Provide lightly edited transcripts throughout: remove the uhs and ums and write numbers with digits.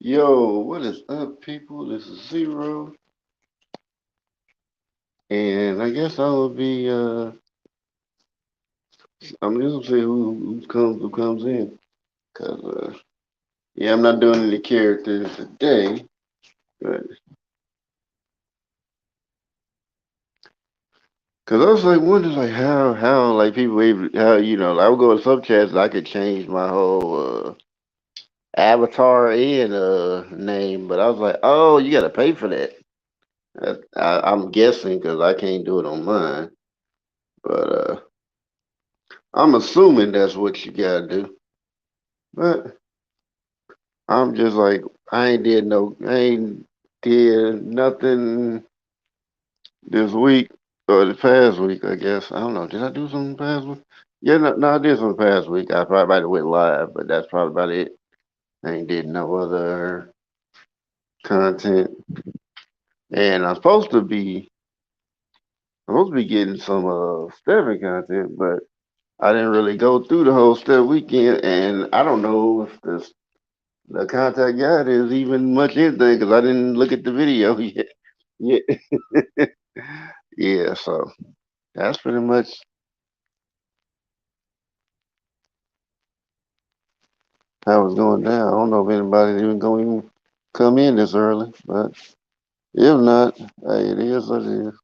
Yo, what is up, people? This is Zero, and I guess I will be. I'm just gonna say who comes in, cause yeah, I'm not doing any characters today, but cause I was like wondering like how like people able how I would go to some chats and I could change my whole avatar and name, but I was like, oh, you gotta pay for that. I'm guessing because I can't do it on mine, but I'm assuming that's what you gotta do. But I'm just like I ain't did nothing this week or the past week. I guess I don't know. Did I do something past week? Yeah, no, I did something past week. I probably might have went live, but that's probably about it. I ain't did no other content, and I'm supposed to be getting some Stephen content, but I didn't really go through the whole Step weekend, and I don't know if the contact guide is even much anything because I didn't look at the video yet. Yeah, yeah. So that's pretty much how it's going down. I don't know if anybody's even going to come in this early, but if not, hey, it is what it is.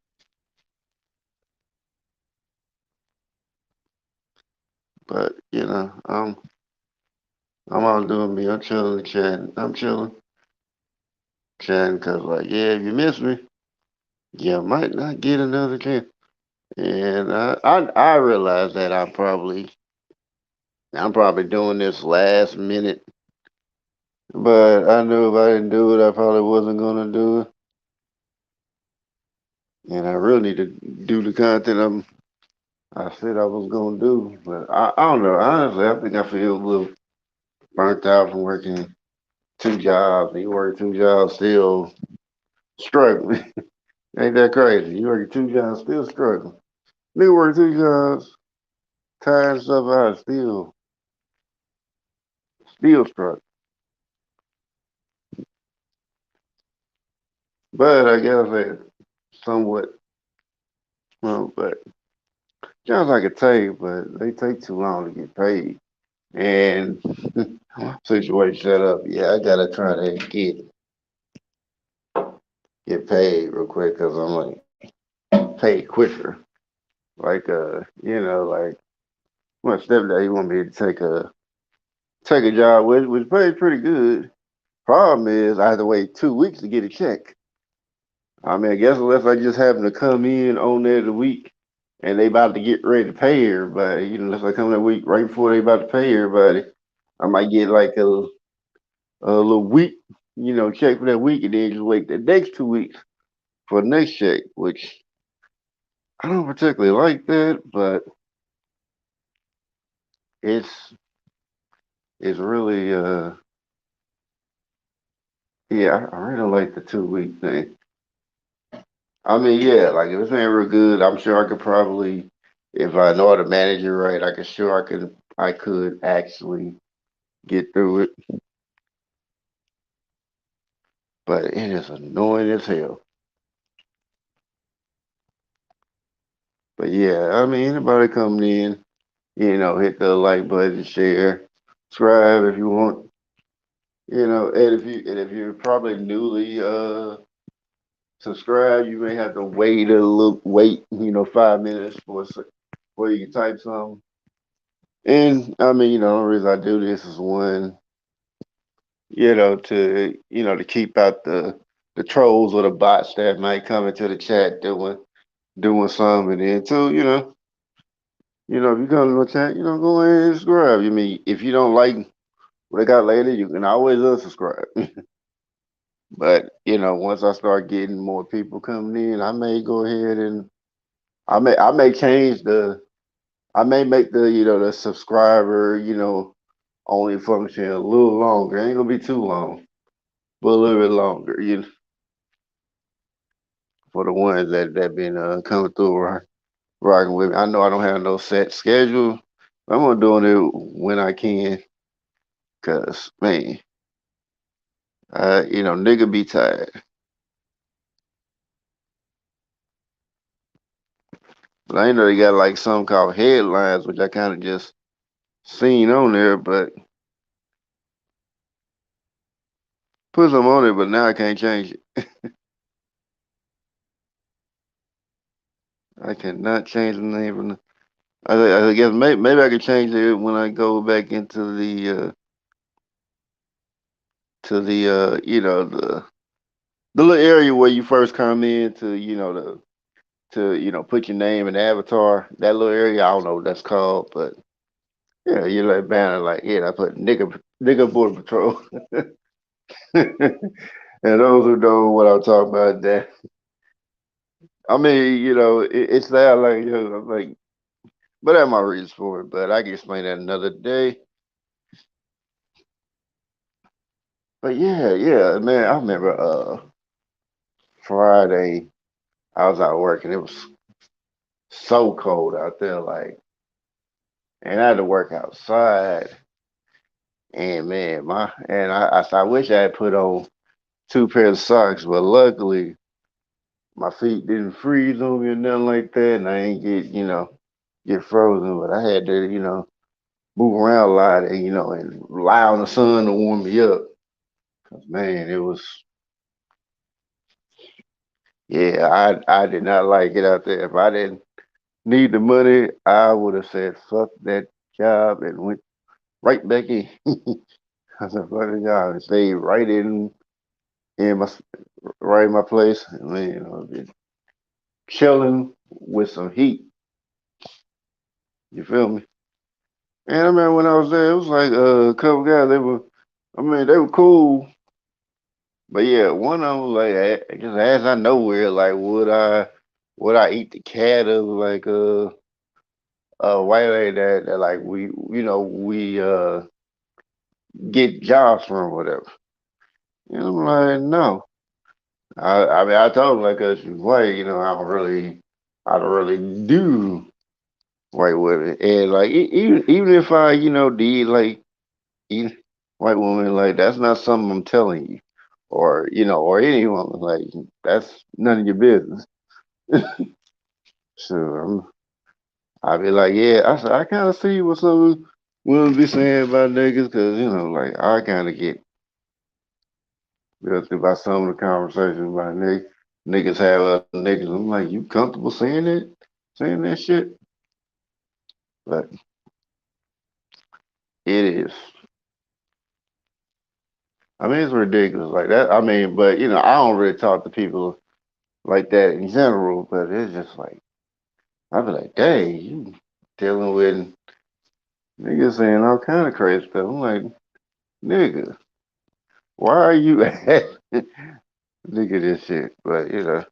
But I'm out doing me. I'm chilling, chatting. I'm chilling, chatting, cause like, yeah, if you miss me, you might not get another chance. And I realize that I'm probably doing this last minute, but I knew if I didn't do it, I probably wasn't gonna do it. And I really need to do the content I said I was gonna do. But I don't know. Honestly, I think I feel a little burnt out from working two jobs. You work two jobs still struggling. Ain't that crazy? You work two jobs still struggling. Nigga work two jobs, tired stuff out, still struggling. But I guess that somewhat well, but jobs I could take, but they take too long to get paid. And situation set up. Yeah, I gotta try to get paid real quick because I'm like paid quicker. Like like my stepdad, he want me to take a job which pays pretty good. Problem is I have to wait 2 weeks to get a check. I mean, I guess unless I just happen to come in on there the week and they about to get ready to pay everybody, unless I come that week right before they about to pay everybody, I might get like a little week, check for that week and then just wait the next 2 weeks for the next check, which I don't particularly like that, but it's it's really yeah, I really don't like the 2 week thing. I mean, yeah, like if it's ain't real good, I'm sure I could probably if I know how to manage it right, I could actually get through it. But it is annoying as hell. But yeah, I mean anybody coming in, hit the like button, share, subscribe if you want. And if you're probably newly subscribed, you may have to wait, 5 minutes before you can type something. And I mean, the only reason I do this is one, to keep out the trolls or the bots that might come into the chat doing something, and then two, if you come to the chat, go ahead and subscribe. You mean if you don't like what I got later, you can always unsubscribe. But once I start getting more people coming in, I may go ahead and I may change I may make the subscriber only function a little longer. It ain't gonna be too long, but a little bit longer. For the ones that been coming through rocking with me. I know I don't have no set schedule. I'm gonna doing it when I can, cause man, Nigga be tired. But I know they got like something called headlines, which I kind of just seen on there, but put some on it, but now I can't change it. I cannot change the name from the. I guess maybe I could change it when I go back into the little area where you first come in to put your name in the avatar. That little area, I don't know what that's called, but yeah, you like banner like I put nigga border patrol. And those who know what I'm talking about, that I mean, it's there like I'm like, but I have my reasons for it. But I can explain that another day. But yeah, yeah, man, I remember Friday I was out working. It was so cold out there, like, and I had to work outside. And man, I wish I had put on two pairs of socks, but luckily my feet didn't freeze on me or nothing like that, and I ain't get frozen. But I had to move around a lot and and rely on the sun to warm me up. 'Cause, man, it was yeah, I did not like it out there. If I didn't need the money, I would have said fuck that job and went right back in. I said fuck the job and stayed in my right in my place. And man, been chilling with some heat. You feel me? And I remember when I was there, it was like a couple guys. I mean, they were cool. But yeah, one of them was like just asked out of nowhere, like would I eat the cat of like a white lady that like we get jobs from or whatever. And I'm like, no. I mean I told him like she's white, I don't really do white women. And like even if I, did like eat white woman, like that's not something I'm telling you. Or any woman, like that's none of your business. So I'll be like, yeah, I kind of see what some women be saying about niggas, because like I kind of get built about some of the conversations about niggas have other niggas. I'm like, you comfortable saying that shit? But it is. I mean, it's ridiculous like that. I mean, but I don't really talk to people like that in general. But it's just like I be like, dang, you dealing with niggas saying all kind of crazy stuff. I'm like, nigga, why are you look at this shit? But and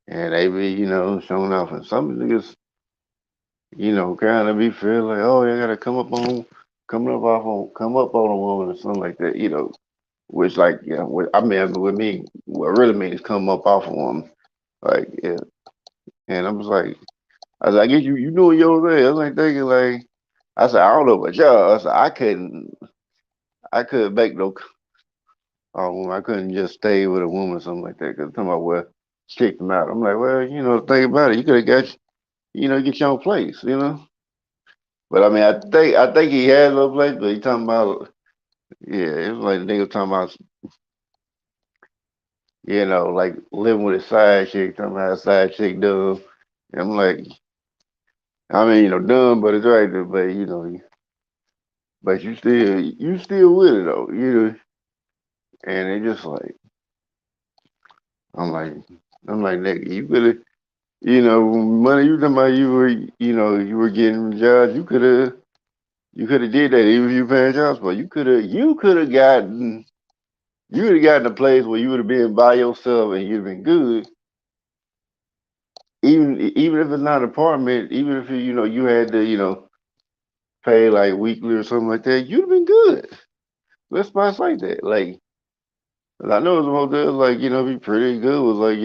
they be showing off, and some niggas kind of be feel like, oh, you gotta come up on a woman or something like that, which like I mean with me, what really means come up off a woman, like yeah. And I guess you doing your thing. I was like thinking like, I said I don't know about y'all. I said I couldn't make no. I couldn't just stay with a woman or something like that. Cause talking about well, kicked him out. I'm like, well, think about it. You could have got, get your own place. But I mean, I think he had no place. But he talking about, yeah, it was like the nigga talking about, like living with a side chick. Talking about a side chick dumb. And I'm like, I mean, dumb, but it's right there. But but you still with it though. And it just like, I'm like, nigga, you could have. Money you talking about you were getting jobs. You could have did that even if you paying jobs, but you could have gotten a place where you would have been by yourself and you'd have been good. Even if it's not an apartment, even if you had to pay like weekly or something like that, you'd have been good. Let's spots like that. Like 'cause I know some hotels like be pretty good with like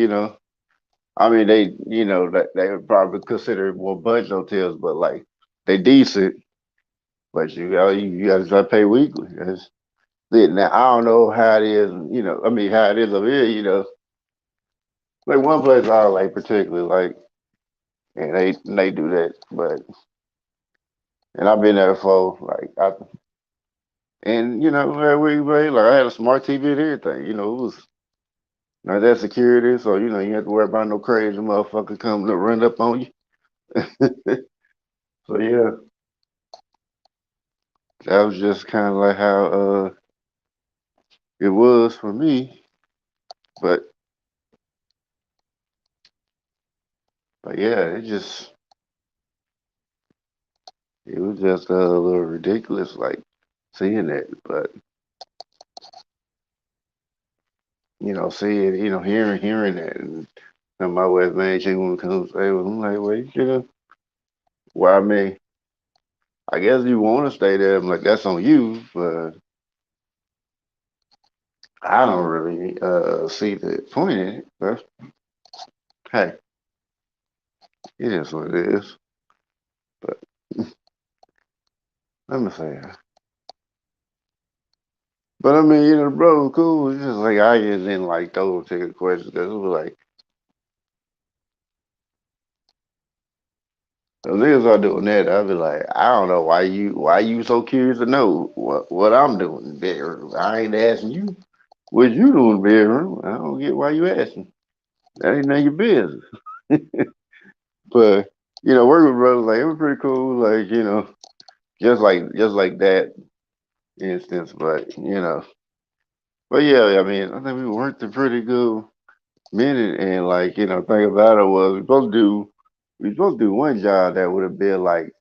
I mean they that they would probably consider more budget hotels, but like they decent. But you got to pay weekly. Now I don't know how it is, I mean how it is over here, like one place I like particularly like, and they do that, but and I've been there before, like and like I had a smart TV and everything, it was not that security, so you have to worry about no crazy motherfucker coming to run up on you. So yeah, that was just kind of like how it was for me, but yeah, it was just a little ridiculous, like seeing that, but seeing, hearing that, and my West man, she want to come say, well, I'm like, well, you should have. Well, I mean, I guess you want to stay there. I'm like, that's on you, but I don't really see the point in it. But hey, it is what it is. But let me say, but I mean, bro, cool. It's just like I just didn't like those particular questions because it was like, the niggas are doing that. I'd be like, I don't know why you so curious to know what I'm doing in the bedroom. I ain't asking you what you doing in the bedroom. I don't get why you asking. That ain't none of your business. But working with brothers, like it was pretty cool. Like just like that instance. But yeah, I mean, I think we worked a pretty good minute, and like thing about it was we supposed to do one job that would have been like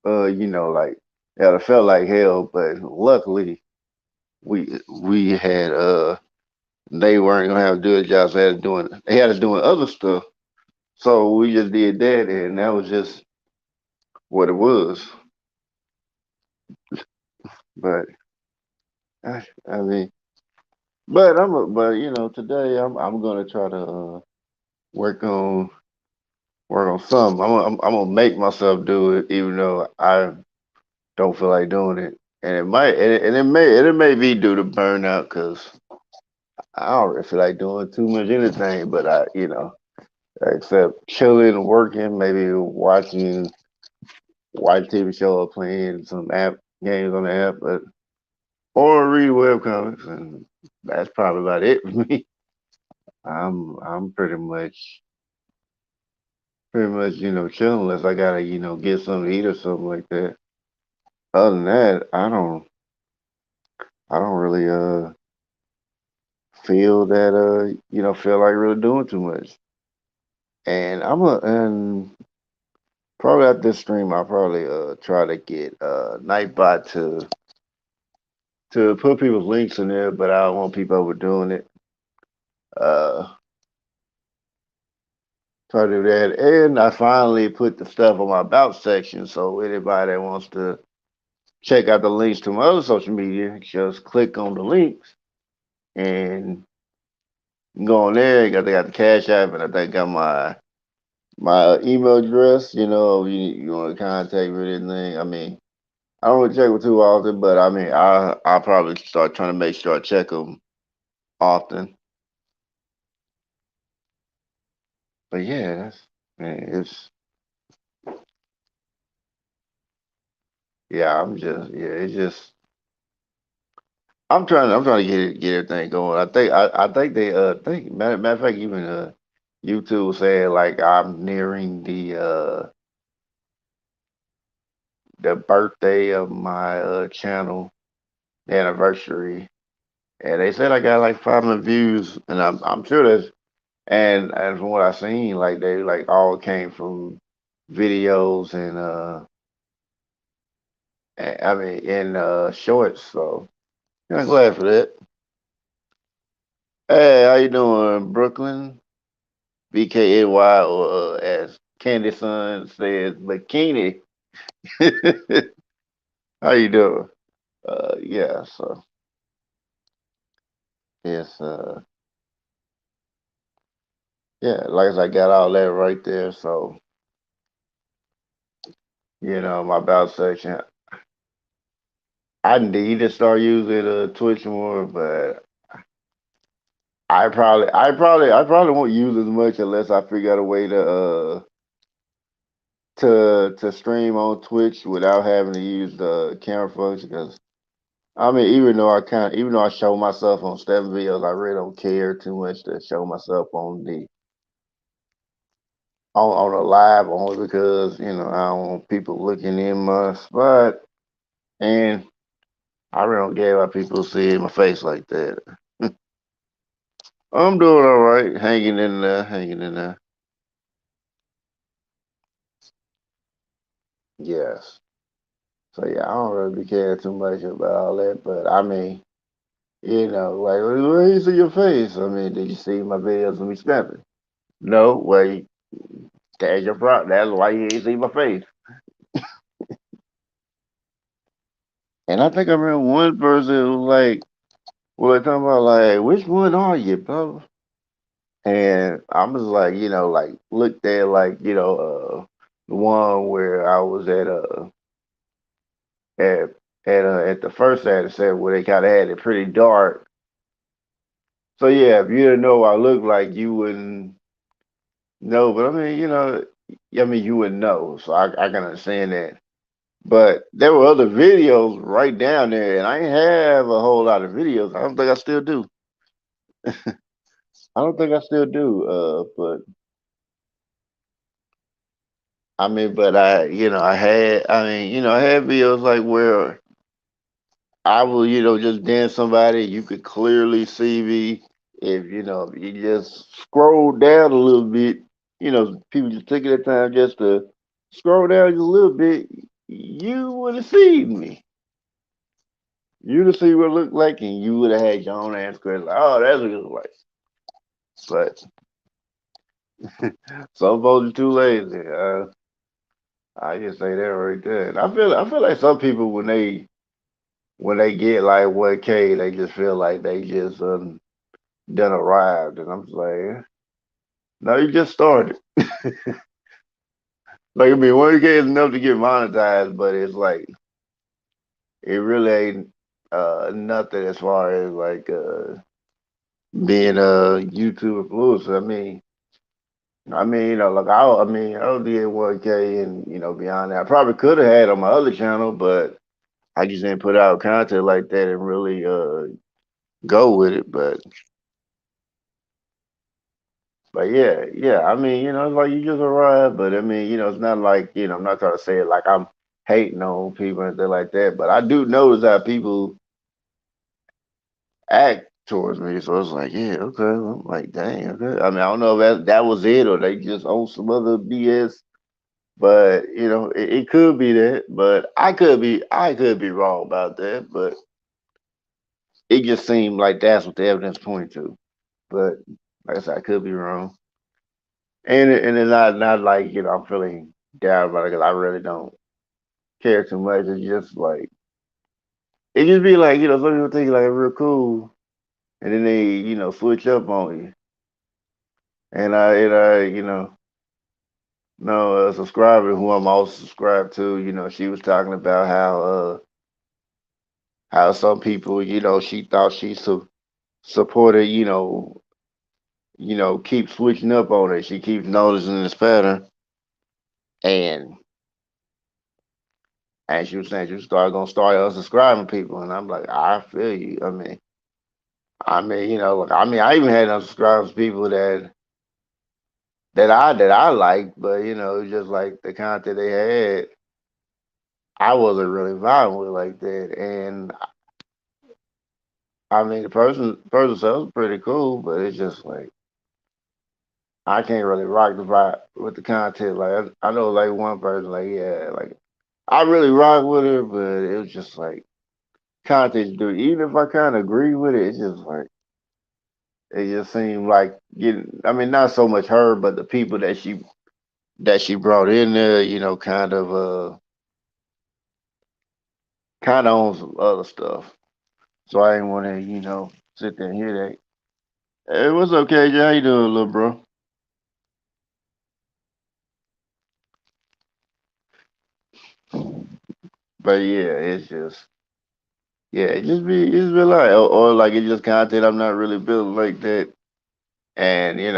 like that would have felt like hell, but luckily we had they weren't gonna have to do a job, so they had us doing other stuff. So we just did that, and that was just what it was. But I mean, but today I'm gonna try to work on work on something. I'm gonna make myself do it, even though I don't feel like doing it. And it may be due to burnout because I don't really feel like doing too much anything. But except chilling and working, maybe watch TV show or playing some app games on the app, or read web comics, and that's probably about it for me. I'm pretty much chilling unless I gotta get something to eat or something like that. Other than that, I don't really feel like really doing too much. And probably after this stream I'll probably try to get Nightbot to put people's links in there, but I don't want people overdoing it. Uh Try to do that. And I finally put the stuff on my about section, so anybody that wants to check out the links to my other social media, just click on the links and go on there. They got the Cash App, and I think got my email address. You want to contact me or anything. I mean, I don't really check them too often, but I mean, I'll probably start trying to make sure I check them often. But yeah, man, it's just I'm trying to get everything going. I think they think matter of fact even YouTube said like I'm nearing the birthday of my channel, the anniversary, and they said I got like 500 views, and I'm sure that's and from what I seen, like they like all came from videos and I mean in shorts. So I'm glad for that. Hey, how you doing, Brooklyn? BKNY, or as Candy Sun says, bikini. How you doing? Yeah, so it's yeah, like I said, I got all that right there. So my about section. I need to start using Twitch more, but I probably won't use as much unless I figure out a way to stream on Twitch without having to use the camera function. Because I mean, even though I show myself on seven videos, I really don't care too much to show myself on a live only because I don't want people looking in my spot, and I really don't care about people seeing my face like that. I'm doing all right, hanging in there, hanging in there. Yes. So yeah, I don't really be caring too much about all that, but I mean, like where you see your face? I mean, did you see my videos of me snapping? No, wait, that's your problem. That's why you ain't see my face. And I think I remember one person who was like, we were talking about like, which one are you, bro? And I'm just like, like looked at like, the one where I was at at the first ad set where they kind of had it pretty dark. So yeah, if you didn't know what I looked like, you wouldn't know. But I mean, I mean, you wouldn't know. So I can understand that. But there were other videos right down there, and I ain't have a whole lot of videos. I don't think I still do. I don't think I still do. But I mean, but I had videos like where I will, just dance somebody. You could clearly see me if you just scroll down a little bit. People just taking their time just to scroll down just a little bit. You would have seen me. You'd have seen what it looked like, and you would have had your own answer. Like, oh, that's what it look like. But some folks are too lazy. I just say that right there. And I feel like some people when they get like 1K, they just feel like they just done arrived, and I'm just like, no, you just started. Like I mean, 1K is enough to get monetized, but it's like it really ain't nothing as far as like being a YouTube influencer. I mean, like I did 1K, and beyond that, I probably could have had on my other channel, but I just didn't put out content like that and really go with it. But yeah, yeah. I mean, it's like you just arrived, but I mean, it's not like, I'm not trying to say it like I'm hating on people and things like that, but I do notice how people act towards me. So it's like, yeah, okay. I'm like, dang, okay. I mean, I don't know if that was it or they just own some other BS, but it could be that, but I could be wrong about that, but it just seemed like that's what the evidence pointed to. But like I said, I could be wrong. And it's not like I'm feeling down about it because I really don't care too much. It's just like it just be like some people think like real cool, and then they switch up on you. And I no, a subscriber who I'm also subscribed to, she was talking about how some people, she thought she supported, keep switching up on it. She keeps noticing this pattern, and she was saying she started gonna start unsubscribing people, and I'm like, I feel you. I mean, look, I even had unsubscribed people that I liked, but just like the content they had, I wasn't really vibing with like that. And I mean, the person self was pretty cool, but it's just like I can't really rock the vibe with the content. Like I know, like one person, like yeah, like I really rock with her, but it was just like content, dude. Even if I kind of agree with it, it's just like it just seemed like getting. I mean, not so much her, but the people that she brought in there, kind of on some other stuff. So I didn't want to, sit there and hear that. Hey, what's up, KJ? How you doing, little bro? But yeah, it's just Yeah, it just be like, or like it's just content I'm not really built like that, and it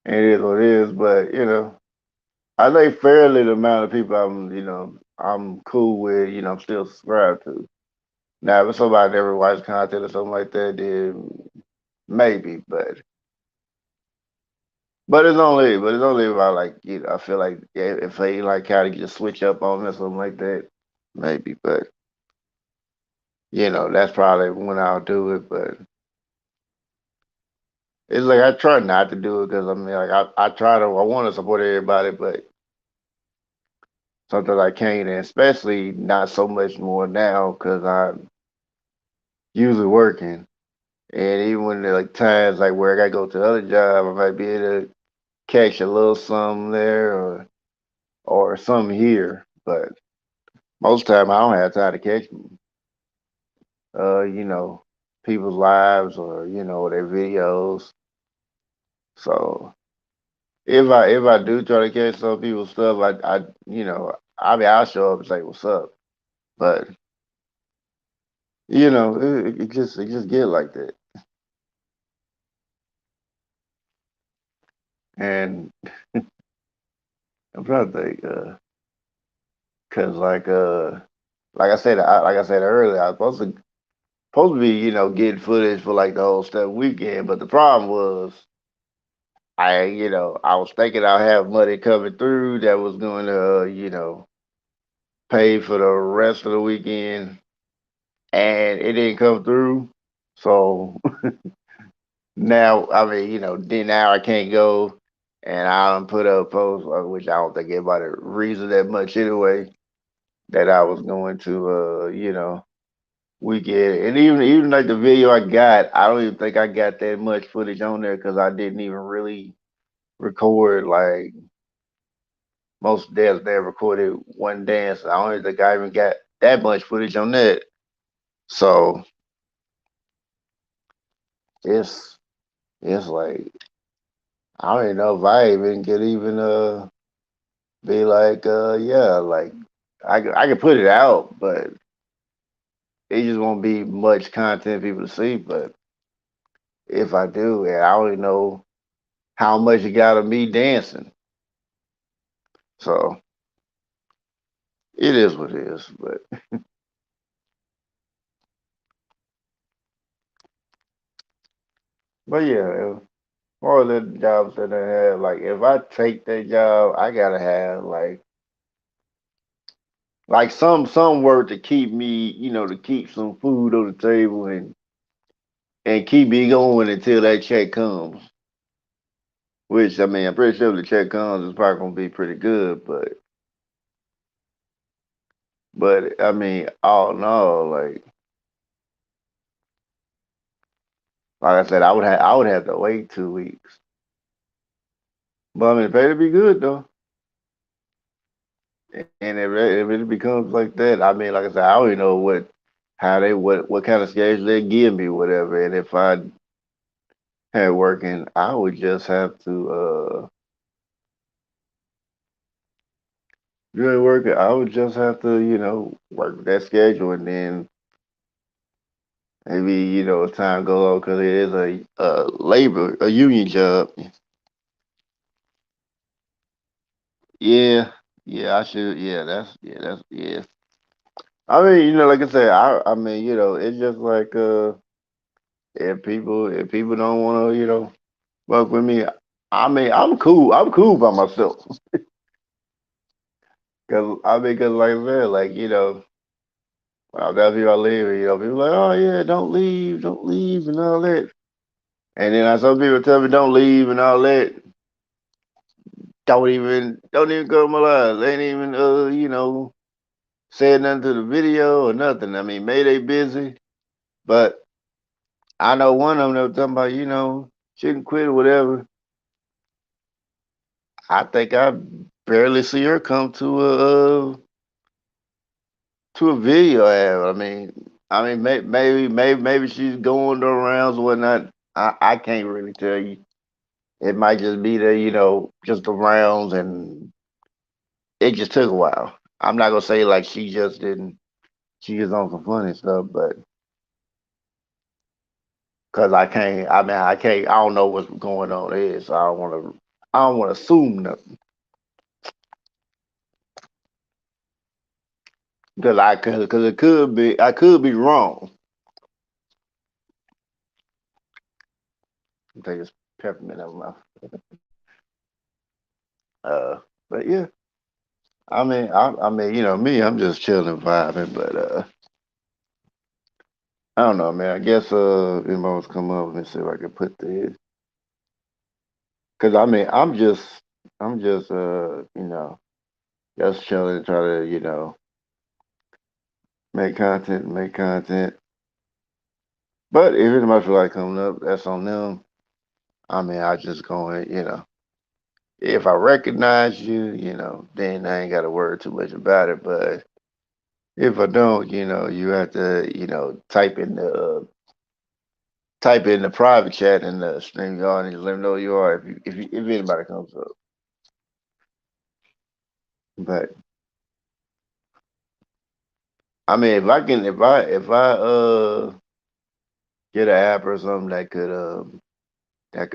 is what it is. But I think fairly the amount of people I'm cool with, I'm still subscribed to. Now, if somebody never watched content or something like that, then maybe, but it's only about like I feel like if they like kind of just switch up on me or something like that, maybe. But that's probably when I'll do it. But it's like I try not to do it because I mean, like I want to support everybody, but sometimes I can't, and especially not so much more now because I'm usually working. And even when there like times like where I gotta go to the other job, I might be able to catch a little something there or something here. But most time I don't have time to catch uh, you know, people's lives or their videos. So if I do try to catch some people's stuff, I mean I'll show up and say what's up. But it just get like that. And I'm trying to think, cause like I said earlier, I was supposed to be, getting footage for like the whole stuff weekend, but the problem was I was thinking I'd have money coming through that was going to, pay for the rest of the weekend, and it didn't come through. So now, I mean, then now I can't go, and I don't put up posts, which I don't think anybody reason that much anyway. That I was going to, weekend, and even like the video I got, I don't even think I got that much footage on there because I didn't even really record like most dance they recorded one dance. I don't even think I even got that much footage on that. So it's it's like I don't even know if I even could even be like yeah, like I could put it out, but it just won't be much content for people to see. But if I do, and I don't even know how much it got of me dancing. So it is what it is. But yeah, more of the jobs that I have, like if I take that job, I gotta have like some work to keep me, to keep some food on the table and keep me going until that check comes. Which I mean, I'm pretty sure if the check comes, it's probably gonna be pretty good. But I mean, all in all, like I said, I would have to wait 2 weeks. But I mean, the pay to be good though. And if it becomes like that, I mean, like I said, I don't even know what kind of schedule they give me, whatever. And if I had working, I would just have to during working, I would just have to, work that schedule and then maybe, as time goes on, because it is a union job. Yeah, yeah, I should. Yeah. I mean, like I said, I mean, it's just like if people don't want to, work with me. I mean, I'm cool. I'm cool by myself. Cause like I said, like when I tell people I leave, people like, oh yeah, don't leave, and all that. And then some people tell me don't leave and all that. Don't even go to my live. They ain't even said nothing to the video or nothing. I mean, maybe they busy, but I know one of them that was talking about, shouldn't quit or whatever. I think I barely see her come to a video ad. I mean, maybe she's going the rounds or whatnot. I can't really tell you. It might just be the just the rounds, and it just took a while. I'm not gonna say like she just didn't. she is on some funny stuff, but because I can't, I mean, I can't, I don't know what's going on there, so I don't want to assume nothing because it could be, I could be wrong. Take this peppermint out of my mouth. Uh, but yeah, I mean, you know, me, I'm just chilling, vibing, but I don't know, man. I guess emotes come up. Let me see if I can put this. Cause I mean, I'm just you know, just chilling, try to, you know, make content. But if anybody feel like coming up, that's on them. I mean, I just go and, you know, if I recognize you, you know, then I ain't got to worry too much about it. But if I don't, you know, you have to, you know, type in the private chat in the stream yard and just let them know you are if anybody comes up. But I mean, if I get an app or something that could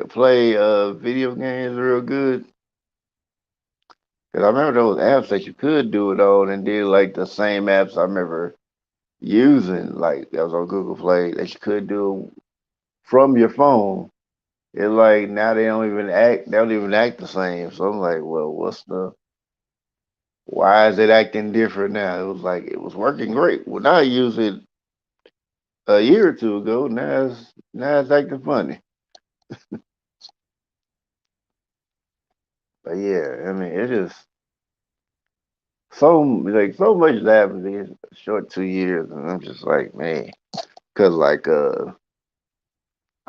play video games real good. Cause I remember those apps that you could do it on and did like the same apps I remember using, like that was on Google Play that you could do from your phone. It's like now they don't even act the same. So I'm like, well, why is it acting different now? It was like it was working great. When I used it a year or two ago, now it's acting funny. But yeah, I mean, it just so much has happened in these short 2 years, and I'm just like, man, cause like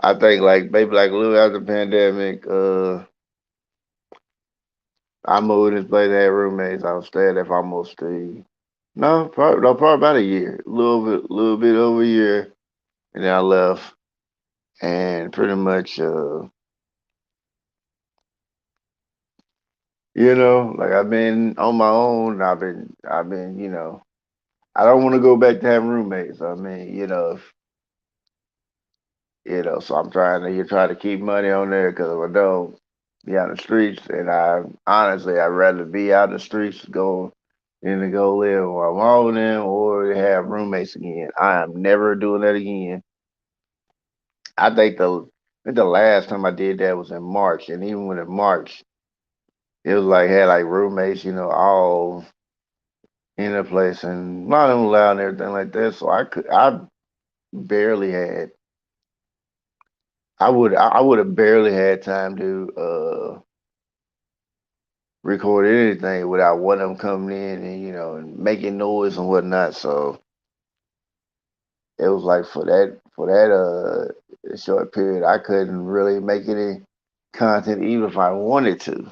I think like maybe like a little after the pandemic, I moved this place, had roommates. I was staying there for almost probably about a year, little bit over a year, and then I left, and pretty much, you know, like I've been on my own. I've been, you know, I don't want to go back to having roommates. I mean, you know, so I'm trying to you try to keep money on there because if I don't be on the streets, and I honestly I'd rather be out in the streets go than to go live where I'm on them or to have roommates again. I am never doing that again. I think the last time I did that was in March, and even when in March, it was like had like roommates, you know, all in the place, and a lot of them loud and everything like that. So I barely had, I would have barely had time to record anything without one of them coming in and you know and making noise and whatnot. So it was like for that short period, I couldn't really make any content even if I wanted to.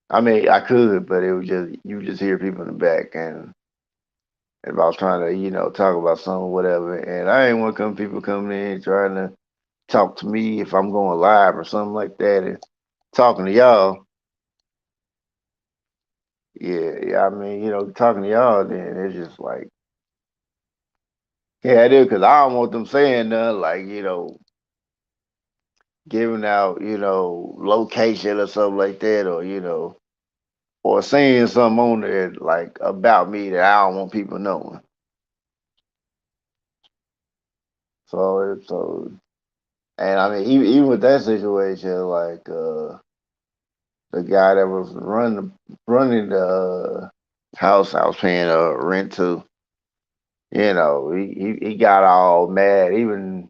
I mean, I could, but it was just you just hear people in the back, and if I was trying to you know talk about something whatever, and I ain't want people coming in trying to talk to me if I'm going live or something like that and talking to y'all. Yeah, I mean, you know, talking to y'all, then it's just like, yeah, I do, because I don't want them saying nothing like, you know, giving out, you know, location or something like that, or, you know, or saying something on there like about me that I don't want people knowing. So, and I mean, even with that situation, like, the guy that was running the house I was paying rent to, you know, he got all mad, even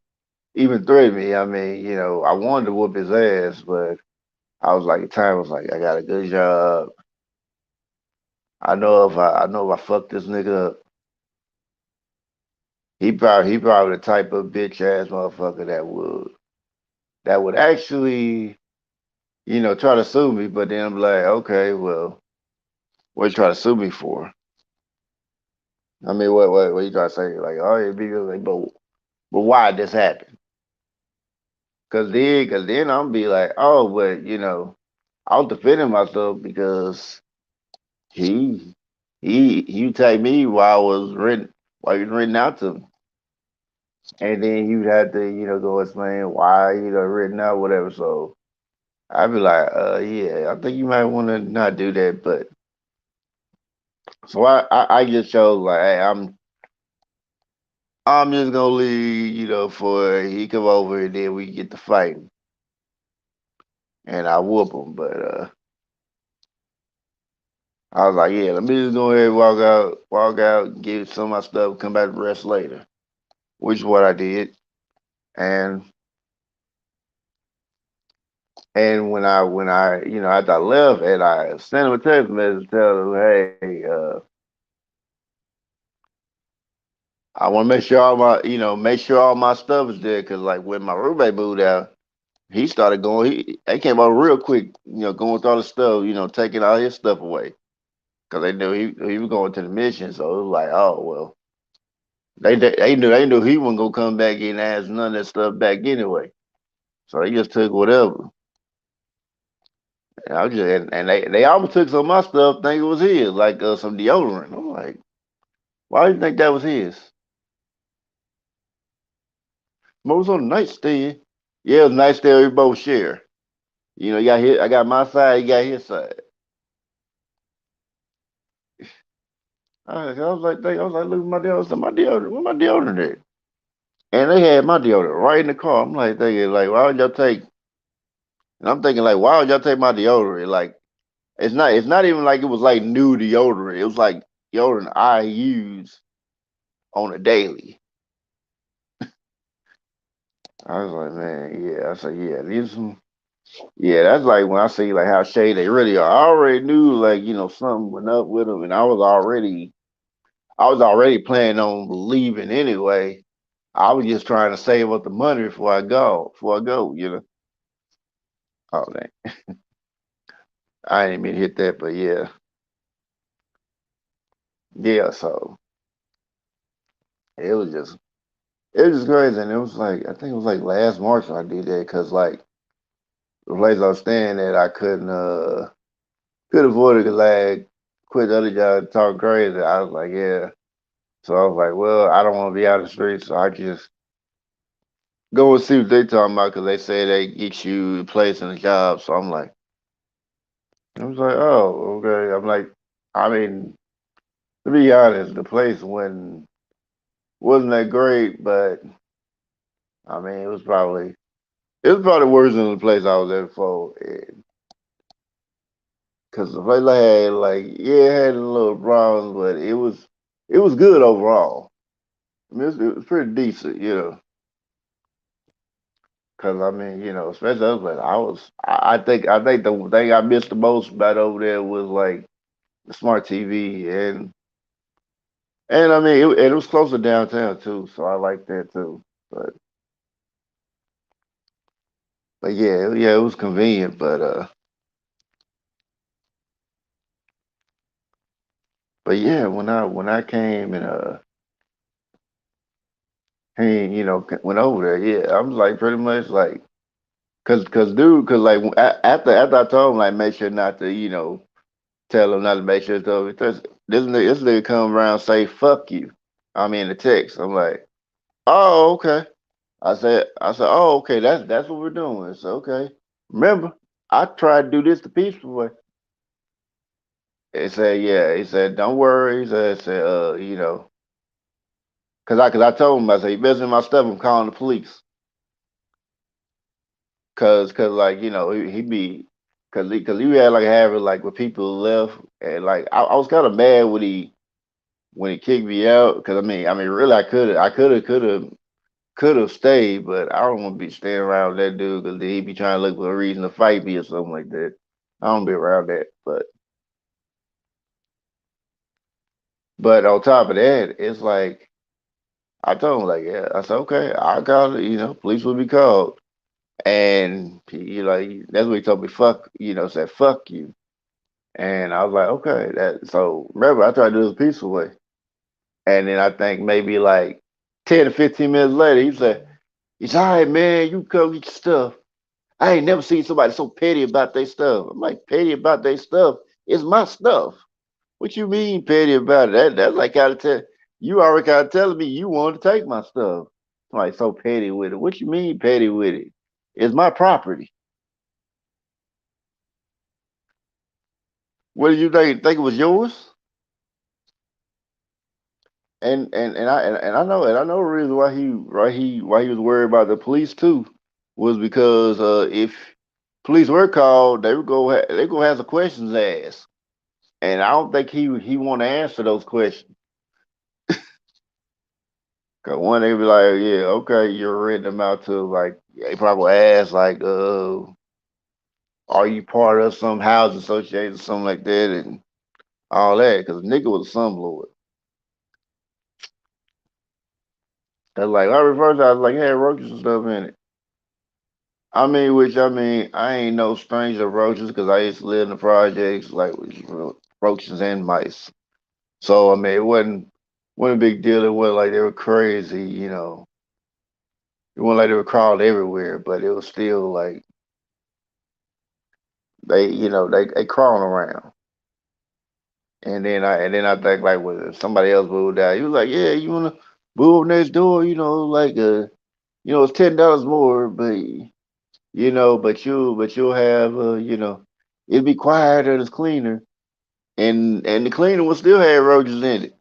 threatened me. I mean, you know, I wanted to whoop his ass, but I was like, at the time, I was like, I got a good job. I know if I fuck this nigga up, he probably the type of bitch ass motherfucker that would actually, you know, try to sue me. But then I'm like, okay, well, what you try to sue me for? I mean, what you try to say? Like, oh, yeah, be like, but why this happen? Cause then I'm be like, oh, but you know, I'm defending myself because he He would take me while he was written out to me, and then he would have to go explain why written out whatever. So I'd be like, yeah, I think you might want to not do that, but so I just chose like, hey, I'm just gonna leave, for he come over and then we get to fighting and I whoop him. But I was like, yeah, let me just go ahead and walk out, get some of my stuff, come back and rest later, which is what I did. And when I after I left and I sent him a text message, tell him, hey, I want to make sure all my stuff is there, cause like when my roommate moved out, he started going. They came over real quick, going through all the stuff, taking all his stuff away, cause they knew he was going to the mission. So it was like, oh well, they knew he wasn't gonna come back and ask none of that stuff back anyway. So they just took whatever. And I was just and they almost took some of my stuff, think it was his, like some deodorant. I'm like, why do you think that was his? What was on the nightstand? Yeah, it was a nightstand we both share. You got his, I got my side, he got his side. I was like, look at my deodorant. My deodorant, where my deodorant at? And they had my deodorant right in the car. I'm like thinking, like, why would y'all take? And I'm thinking, like, why would y'all take my deodorant? Like, it's not even like it was like new deodorant. It was like deodorant I use on a daily. I was like, man, yeah. I said, yeah, these some, yeah. That's like when I see like how shady they really are. I already knew like something went up with them, and I was already planning on leaving anyway. I was just trying to save up the money before I go. Oh, dang. I didn't mean to hit that, but yeah, yeah. So it was just, it was just crazy, and it was like I think it was like last March when I did that because like the place I was staying at, I could avoid it because I had quit the other job talking crazy. I was like, yeah. So I was like, well, I don't want to be out of the street, so I just go and see what they talking about because they say they get you a place in a job. So I was like, oh, okay. I'm like, I mean, to be honest, the place wasn't that great, but I mean, it was probably worse than the place I was at before. Because the place I had, like, yeah, it had a little problems, but it was good overall. I mean, it was pretty decent. Because I mean, especially I think the thing I missed the most about over there was like the smart TV and I mean, and it was close to downtown too, so I like that too. But but yeah, it was convenient. But yeah, when I came and went over there, yeah, I was like pretty much like, cause like after I told him like make sure not to tell him not to make sure to this nigga come around say fuck you. I mean the text. I'm like, oh okay. I said, oh okay, that's what we're doing. So okay. Remember, I tried to do this the peaceful way. He said, yeah. He said, don't worry. He said, cause I told him, I said, you messing with my stuff, I'm calling the police. Cause like he be, cause he had like having like when people left and like I was kind of mad when he kicked me out. Cause I mean really I could have stayed, but I don't want to be staying around with that dude because he be trying to look for a reason to fight me or something like that. I don't be around that, but on top of that, it's like I told him like, yeah, I said, okay, I call it, police will be called. And that's what he told me, said fuck you. And I was like, okay, that so remember I tried to do this a peaceful way. And then I think maybe like 10 to 15 minutes later, he's all right, man, you come get your stuff. I ain't never seen somebody so petty about their stuff. I'm like, petty about their stuff. It's my stuff. What you mean petty about it? That's like gotta tell you already got telling me you wanted to take my stuff. Like so petty with it. What you mean petty with it? It's my property. What did you think? Think it was yours? And I know the reason why he was worried about the police too was because if police were called, they go have some questions asked, and I don't think he want to answer those questions. Cause one they be like, yeah, okay, you're renting them out to like they probably ask like, are you part of some housing association or something like that and all that? Cause nigga was a slumlord. That's like I referred to I was like, had roaches and stuff in it. I mean, I ain't no stranger to roaches because I used to live in the projects like with roaches and mice. So I mean, it wasn't a big deal. It wasn't like they were crazy, you know. It wasn't like they were crawling everywhere, but it was still like they crawling around. And then I think like when somebody else moved out, he was like, yeah, you wanna move next door, like it's $10 more, but but you'll have it'll be quieter, it's cleaner. And the cleaner will still have roaches in it.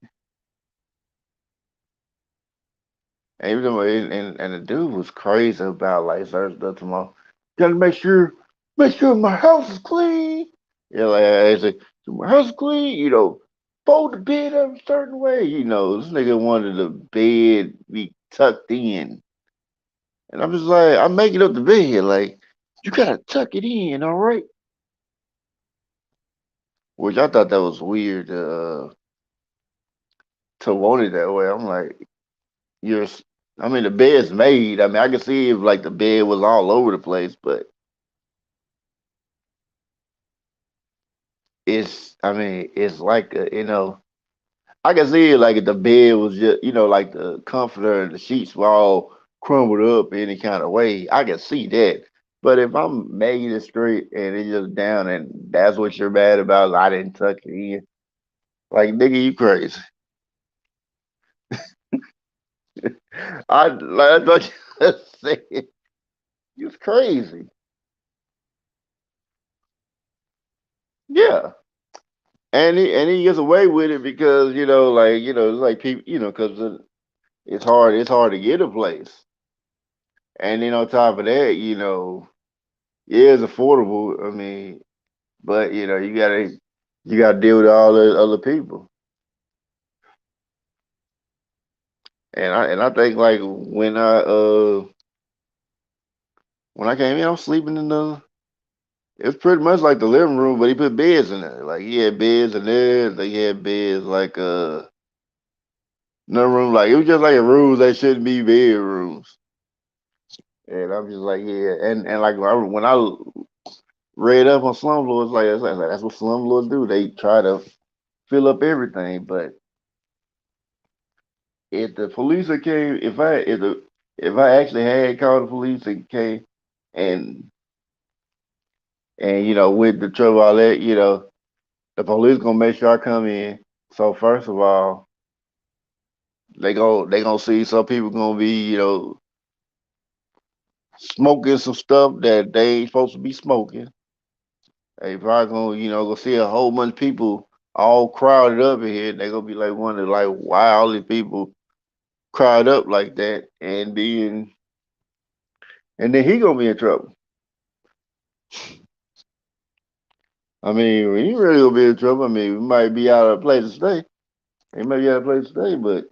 And even though and the dude was crazy about like certain stuff tomorrow. Gotta make sure my house is clean. Yeah, like I say, my house is clean, fold the bed up a certain way. This nigga wanted the bed be tucked in. And I'm just like, I'm making up the bed, like, you gotta tuck it in, all right? Which I thought that was weird to want it that way. I'm like, You're, s- I mean, the bed's made. I mean, I can see if like the bed was all over the place, but I mean, it's like I can see it like if the bed was just, like the comforter and the sheets were all crumbled up any kind of way. I can see that. But if I'm making it straight and it's just down and that's what you're mad about, I didn't tuck it in. Like, nigga, you crazy. I thought you just said you was crazy. Yeah. And he gets away with it because it's like people because it's hard to get a place, and then on top of that, yeah, it's affordable. I mean, but you gotta deal with all the other people, and I think like when I came in, I was sleeping in the. It's pretty much like the living room, but he put beds in there. Like he had beds in there. They had beds like no room. Like it was just like a room that shouldn't be bedrooms. And I'm just like, yeah, and like when I read up on slumlords, like that's what slumlords do. They try to fill up everything. But if the police had came, if I actually had called the police and came and with the trouble all that, the police gonna make sure I come in. So first of all, they gonna see some people gonna be smoking some stuff that they ain't supposed to be smoking. They probably gonna see a whole bunch of people all crowded up in here. They gonna be like wondering like why all these people crowd up like that, and then he gonna be in trouble. I mean, he really gonna be in trouble. I mean, we might be out of place to stay. He might be out of place to stay, but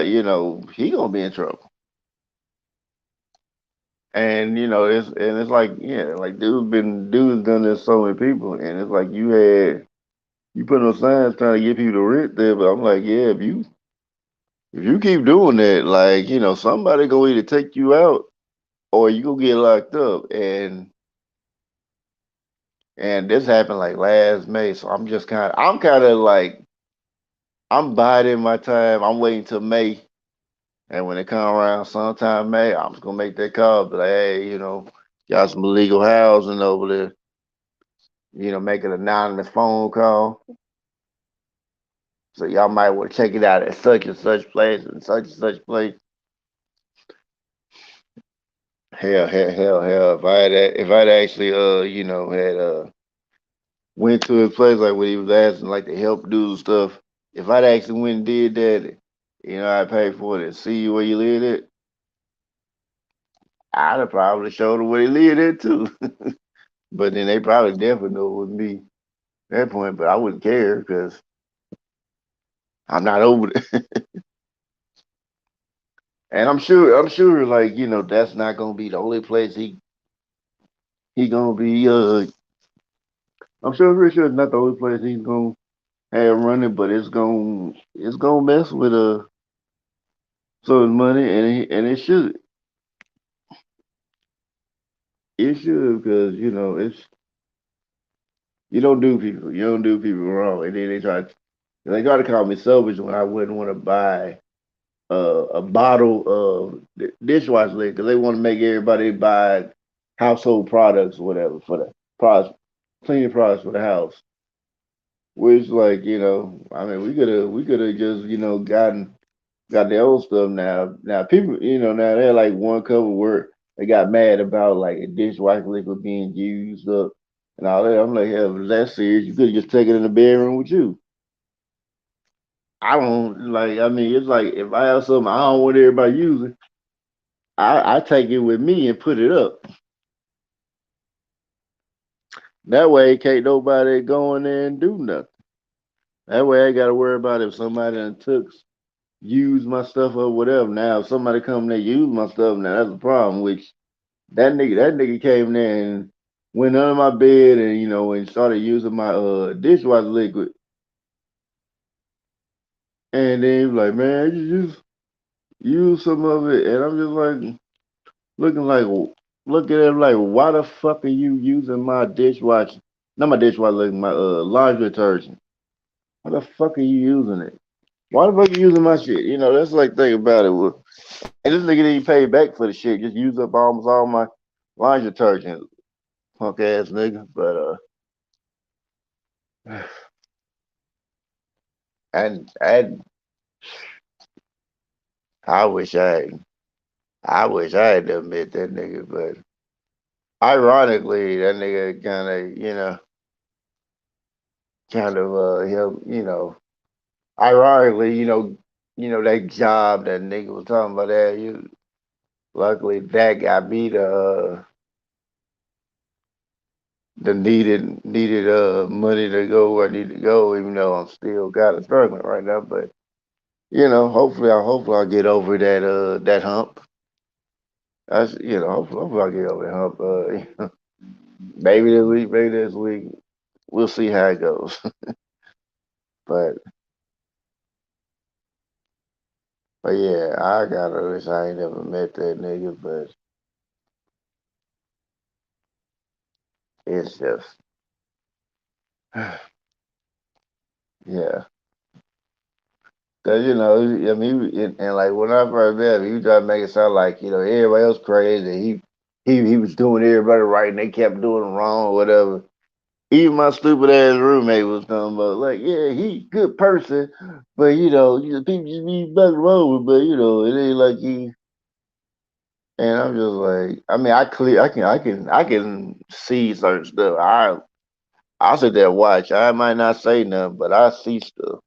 he gonna be in trouble. And it's like like dudes done this to so many people, and it's like you put no signs trying to get people to rent there, but I'm like, yeah, if you keep doing that, like, somebody gonna either take you out or you gonna get locked up. And this happened like last May. So I'm kind of like I'm biding my time. I'm waiting till May. And when it come around sometime May, I'm just gonna make that call. But like, hey, got some illegal housing over there. make an anonymous phone call. So y'all might want to check it out at such and such place and such place. Hell. If I'd actually had went to his place like when he was asking like to help do stuff. If I'd actually went and did that, I paid for it and see where you live at, I'd have probably showed him where he lived at too. But then they probably definitely know it was me at that point. But I wouldn't care because I'm not over it. And I'm sure, like that's not gonna be the only place he gonna be. I'm sure, pretty sure it's not the only place he's gonna have running, but it's gonna mess with some money, and it should because you don't do people wrong, and then they try to call me selfish when I wouldn't want to buy a bottle of dishwasher liquid because they want to make everybody buy household products or whatever for the products, cleaning products for the house. Which, like, I mean, we could have just got the old stuff now. Now people, now they're like one cover where they got mad about like a dishwasher liquid being used up and all that. I'm like, hell, if that's serious, you could just take it in the bedroom with you. I don't like. I mean, it's like if I have something I don't want everybody using, I take it with me and put it up. That way, can't nobody go in there and do nothing. That way, I got to worry about if somebody done took use my stuff or whatever. Now, if somebody come there use my stuff, now that's a problem. Which that nigga came there and went under my bed and and started using my dishwasher liquid. And then he was like, man, you just use some of it. And I'm just like looking like looking at him like, why the fuck are you using my dishwasher? Not my dishwasher liquid, my laundry detergent. Why the fuck are you using it? Why the fuck are you using my shit? That's like thing about it. Well, and this nigga didn't pay back for the shit. Just used up almost all my laundry detergent. Punk ass nigga. But and I wish I had to admit that nigga, but ironically, that nigga kind of helped, ironically, that job that nigga was talking about that luckily that got me the needed money to go where I need to go, even though I'm still kind of struggling right now. But hopefully I'll get over that hump. Hopefully I'll get over the hump. Maybe this week, we'll see how it goes. but but yeah, I gotta wish I ain't never met that nigga, but it's just yeah. Cause I mean, and like when I first met him, he tried to make it sound like everybody else crazy. He was doing everybody right, and they kept doing wrong or whatever. Even my stupid ass roommate was talking about like, yeah, he good person, but people just be fucking wrong with, but it ain't like he. And I'm just like, I mean, I can see certain stuff. I'll sit there and watch. I might not say nothing, but I see stuff.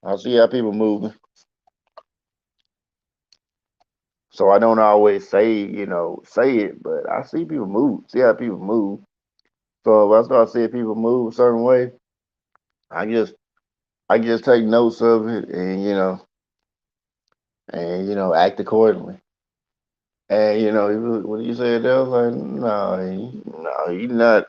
I see how people moving. So I don't always say it, but I see people move. See how people move. So if I start seeing people move a certain way, I just I can just take notes of it and act accordingly. And when you said that, I was like, no, he not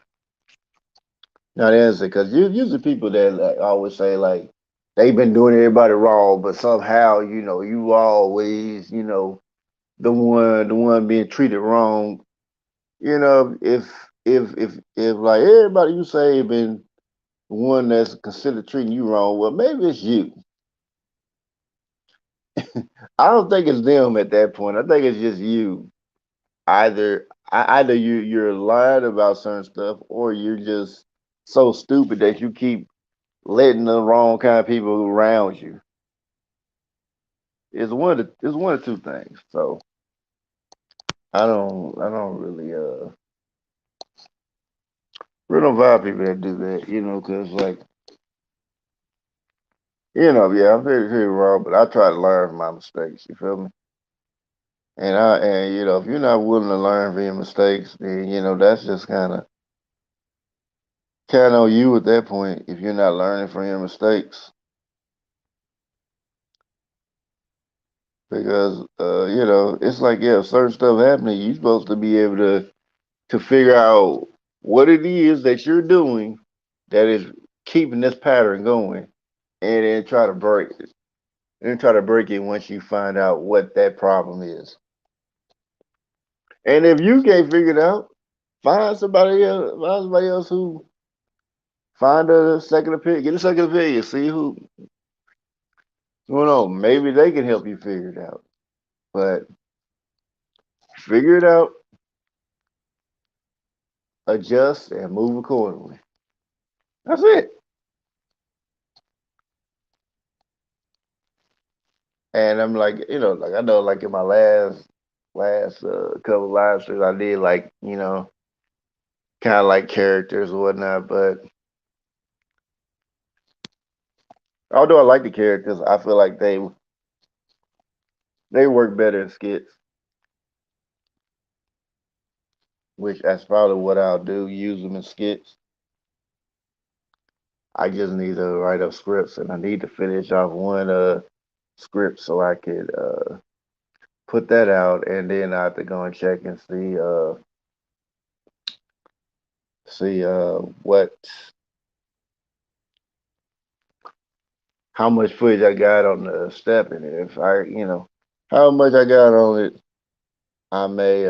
innocent. Because usually people that like always say like they've been doing everybody wrong, but somehow you always the one being treated wrong. If like everybody you say been the one that's considered treating you wrong, well maybe it's you. I don't think it's them at that point. I think it's just you. either you're lying about certain stuff, or you're just so stupid that you keep letting the wrong kind of people around you. It's one of two things. So I don't really don't vibe people that do that, because like, yeah, I'm very wrong, but I try to learn from my mistakes. You feel me? And if you're not willing to learn from your mistakes, then that's just kind of on you at that point. If you're not learning from your mistakes, because it's like, yeah, certain stuff happening, you're supposed to be able to figure out what it is that you're doing that is keeping this pattern going, and then try to break it. And try to break it once you find out what that problem is. And if you can't figure it out, find somebody else who find a second opinion, get a second opinion, see who going on. Maybe they can help you figure it out. But figure it out, adjust, and move accordingly. That's it. And I'm like, like I know, like in my last couple live streams, I did like, kind of like characters or whatnot. But although I like the characters, I feel like they work better in skits, which that's probably what I'll do. Use them in skits. I just need to write up scripts, and I need to finish off one script so I could put that out, and then I have to go and check and see what how much footage I got on the step, and if how much I got on it, I may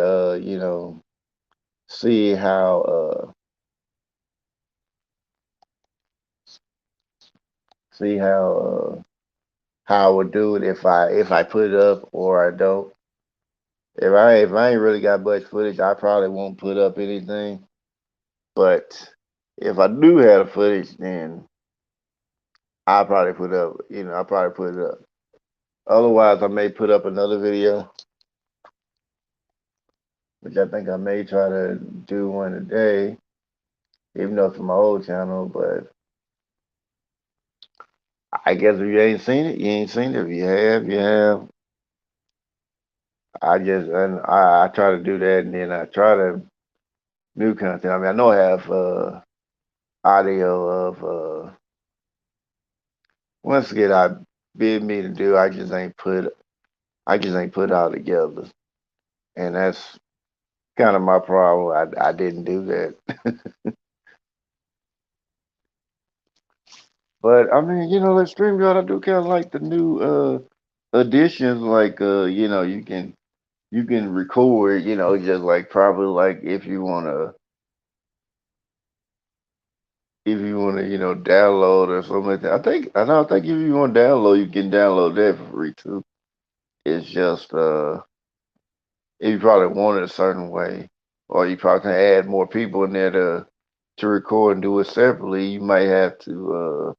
see how I would do it if I put it up or I don't. If I ain't really got much footage, I probably won't put up anything. But if I do have the footage, then I'll probably I'll probably put it up. Otherwise, I may put up another video, which I think I may try to do one today, even though it's from my old channel. But I guess if you ain't seen it, you ain't seen it. If you have, you have. I try to do that, and then I try to new content. I mean, I know I have audio of once again I bid me to do. I just ain't put it all together, and that's kind of my problem. I didn't do that. But I mean, like StreamYard, I do kind of like the new additions. Like you can record. Just like probably like if you wanna download or something like that. I think if you want to download, you can download that for free too. It's just if you probably want it a certain way, or you probably can add more people in there to record and do it separately. You might have to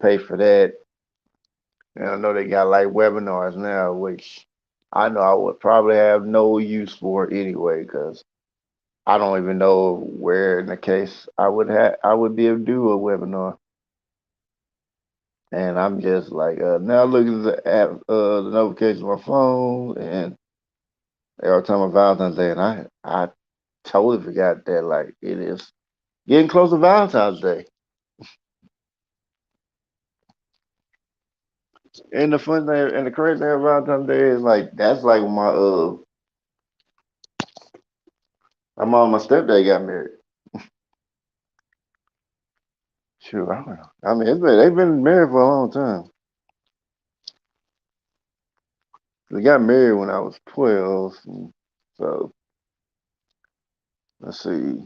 pay for that. And I know they got like webinars now, which I know I would probably have no use for anyway, because I don't even know where in the case I would be able to do a webinar. And I'm just like now looking at the app, the notifications on my phone, and every time on Valentine's Day, and I totally forgot that like it is getting close to Valentine's Day. And the fun thing and the crazy thing about Valentine's Day is like that's like when my mom and my stepdad got married. Sure, I don't know. I mean, they've been married for a long time. They got married when I was 12. So let's see.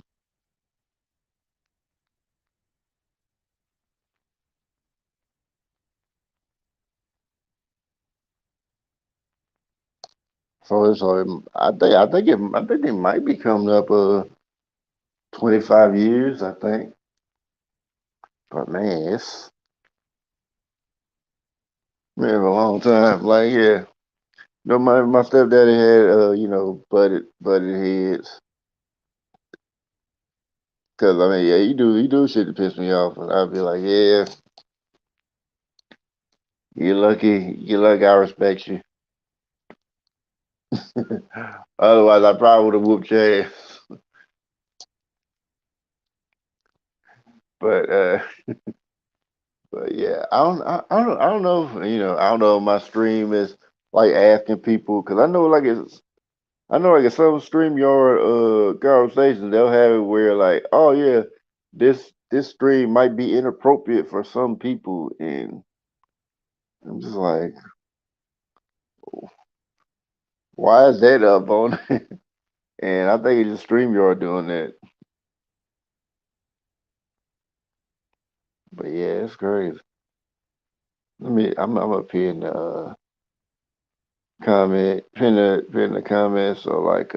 I think they might be coming up 25 years. I think, but man, it's been a long time. Like yeah, my stepdaddy had butted heads. Cause I mean yeah, you do shit to piss me off, and I'd be like yeah, you lucky I respect you. Otherwise, I probably would have whooped your ass. But but yeah, I don't know. I don't know if my stream is like asking people because I know like in some StreamYard conversations they'll have it where like, oh yeah, this stream might be inappropriate for some people, and I'm just like, why is that up on? And I think it's just StreamYard doing that. But yeah, it's crazy. I'm up here in the pin the comments. So like,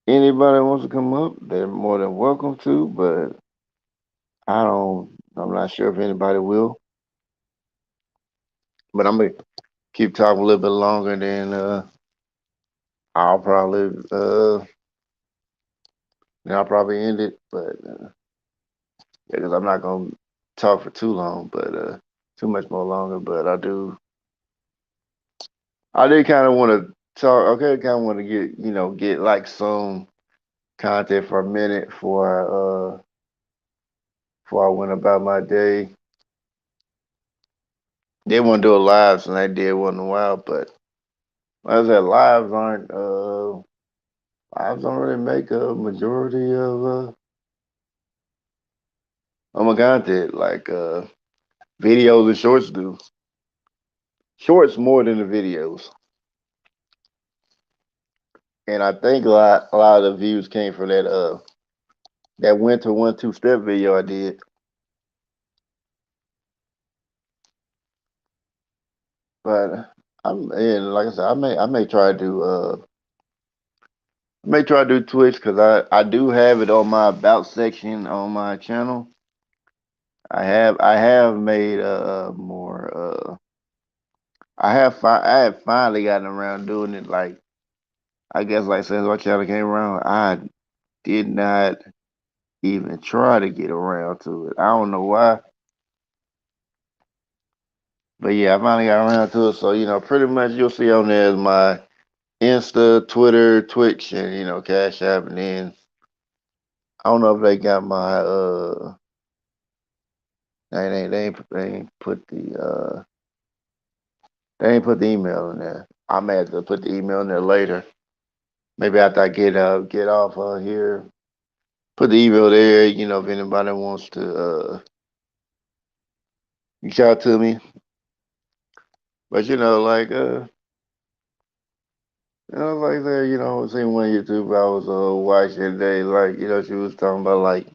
anybody wants to come up, they're more than welcome to. But I'm not sure if anybody will. But I'm gonna keep talking a little bit longer, than I'll probably end it. But yeah, because I'm not gonna talk for too long, but too much more longer. But I did kind of want to talk. Okay, kind of want to get like some content for a minute before I went about my day. They want to do a live, and I did one in a while, but like I said, lives don't really make a majority of my content. Like videos and shorts do. Shorts more than the videos, and I think a lot of the views came from that winter 1 2 step video I did. But and like I said, I may try to do Twitch because I do have it on my about section on my channel. I have made more I have finally gotten around doing it. Like I guess like since my channel came around, I did not even try to get around to it. I don't know why, but yeah, I finally got around to it. So pretty much you'll see on there is my Insta, Twitter, Twitch, and Cash App, and then I don't know if they got my they ain't put the email in there. I may have to put the email in there later. Maybe after I get off here, put the email there. If anybody wants to reach out to me. But like like there, seen one YouTube I was watching today, like, she was talking about like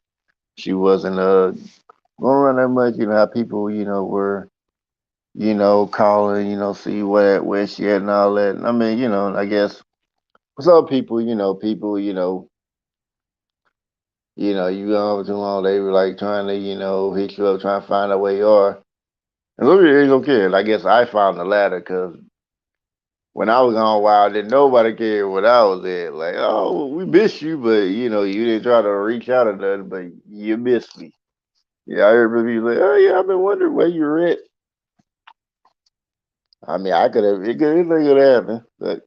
she wasn't going around that much, how people, were, calling, see where she at and all that. And I mean, I guess for some people, you go over too long, they were like trying to, hit you up, trying to find out where you are. And look, they don't care. I guess I found the latter because when I was gone wild, didn't nobody care what I was at. Like, oh, we missed you, but you didn't try to reach out or nothing, but you missed me. Yeah, I heard people like, oh yeah, I've been wondering where you're at. I mean, I could have, anything could happen, but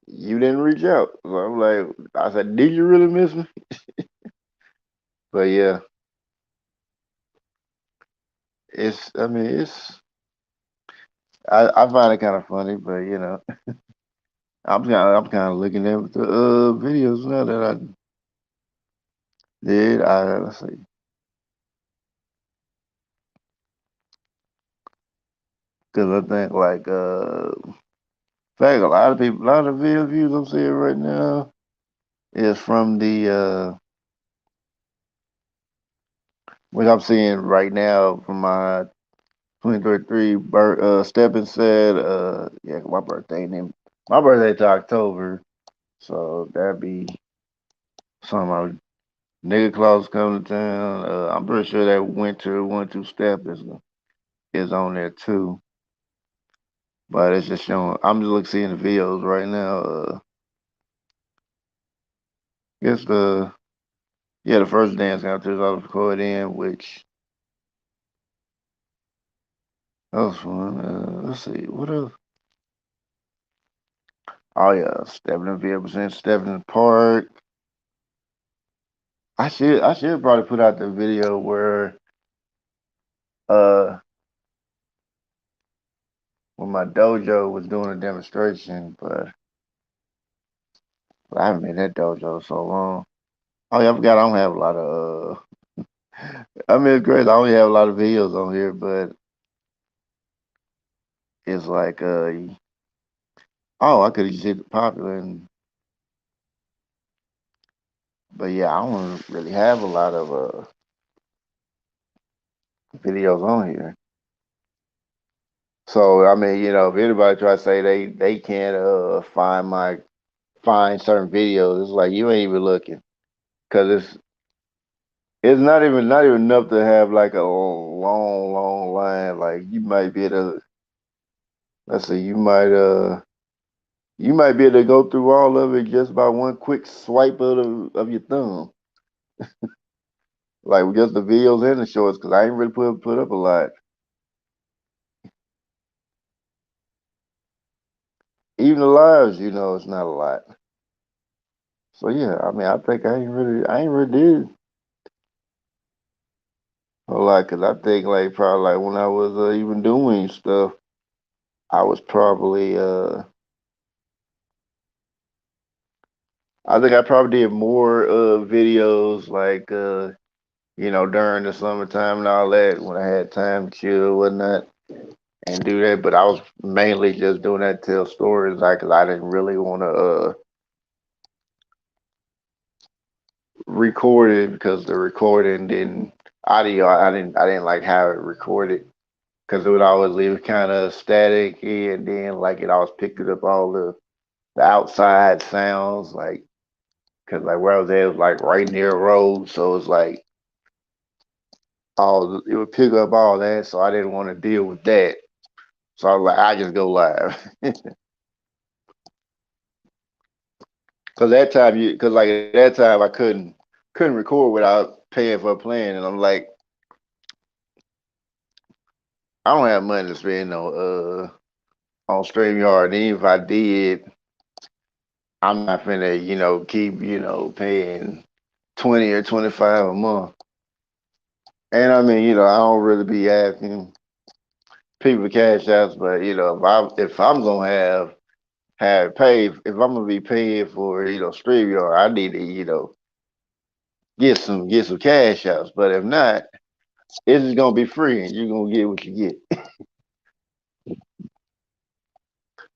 you didn't reach out. So I'm like, I said, did you really miss me? But yeah, I mean, I find it kind of funny, but I'm kind of looking at the videos now that I did. Let's see, because I think like in fact, a lot of video views I'm seeing right now is from the what I'm seeing right now from 2023. Steppin said, yeah, my birthday name. My birthday's October, so that'd be something. Nigga Claus coming to town. I'm pretty sure that Winter 1-2 Step is on there too. But it's just showing. I'm just looking seeing the videos right now. Guess the first dance contest I was recorded in, which that was fun. Let's see, what else? Oh yeah, Stepping in Ville presents Stepping in the Park. I should probably put out the video where uh when my dojo was doing a demonstration, but I haven't been in that dojo so long. Oh yeah, I forgot I don't have a lot of I mean it's great. I only have a lot of videos on here, but it's like oh I could have just hit the popular and but yeah, I don't really have a lot of videos on here. So I mean, if anybody try to say they can't find certain videos, it's like you ain't even looking because it's not even enough to have like a long line. Like you might be able to let's see, you might be able to go through all of it just by one quick swipe of your thumb, like with just the videos and the shorts. Because I ain't really put up a lot. Even the lives, it's not a lot. So yeah, I mean, I think I ain't really did a lot because I think like probably like when I was even doing stuff, I was probably I think I probably did more videos like during the summertime and all that when I had time to chill and whatnot and do that. But I was mainly just doing that to tell stories, like 'cause I didn't really want to record it because the recording didn't audio. I didn't like how it recorded because it would always leave kind of static and then like it always picked it up all the outside sounds like because like where I was at was like right near a road, so it's like all it would pick up all that. So I didn't want to deal with that. So I was like, I just go live. Cause that time cause like at that time I couldn't record without paying for a plan, and I'm like, I don't have money to spend on StreamYard. And even if I did, I'm not finna keep paying 20 or 25 a month. And I mean I don't really be asking people cash outs, but if I'm gonna have paid, if I'm gonna be paying for StreamYard, I need to get some cash outs. But if not, it's just gonna be free, and you're gonna get what you get.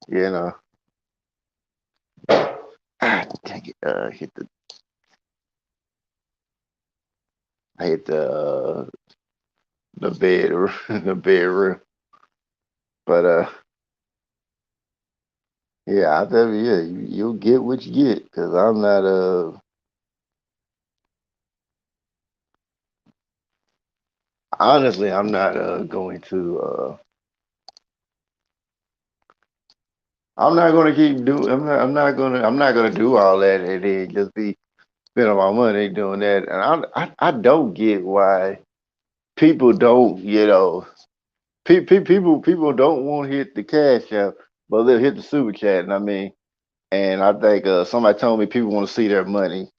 You know. Dang it! I hit the bed the bedroom. But yeah, I tell you, yeah, you'll get what you get because I'm not honestly I'm not going to I'm not gonna keep doing I'm not gonna do all that and then just be spending my money doing that. And I don't get why people don't, people don't want to hit the cash app, but they'll hit the super chat. And I mean, and I think somebody told me people want to see their money,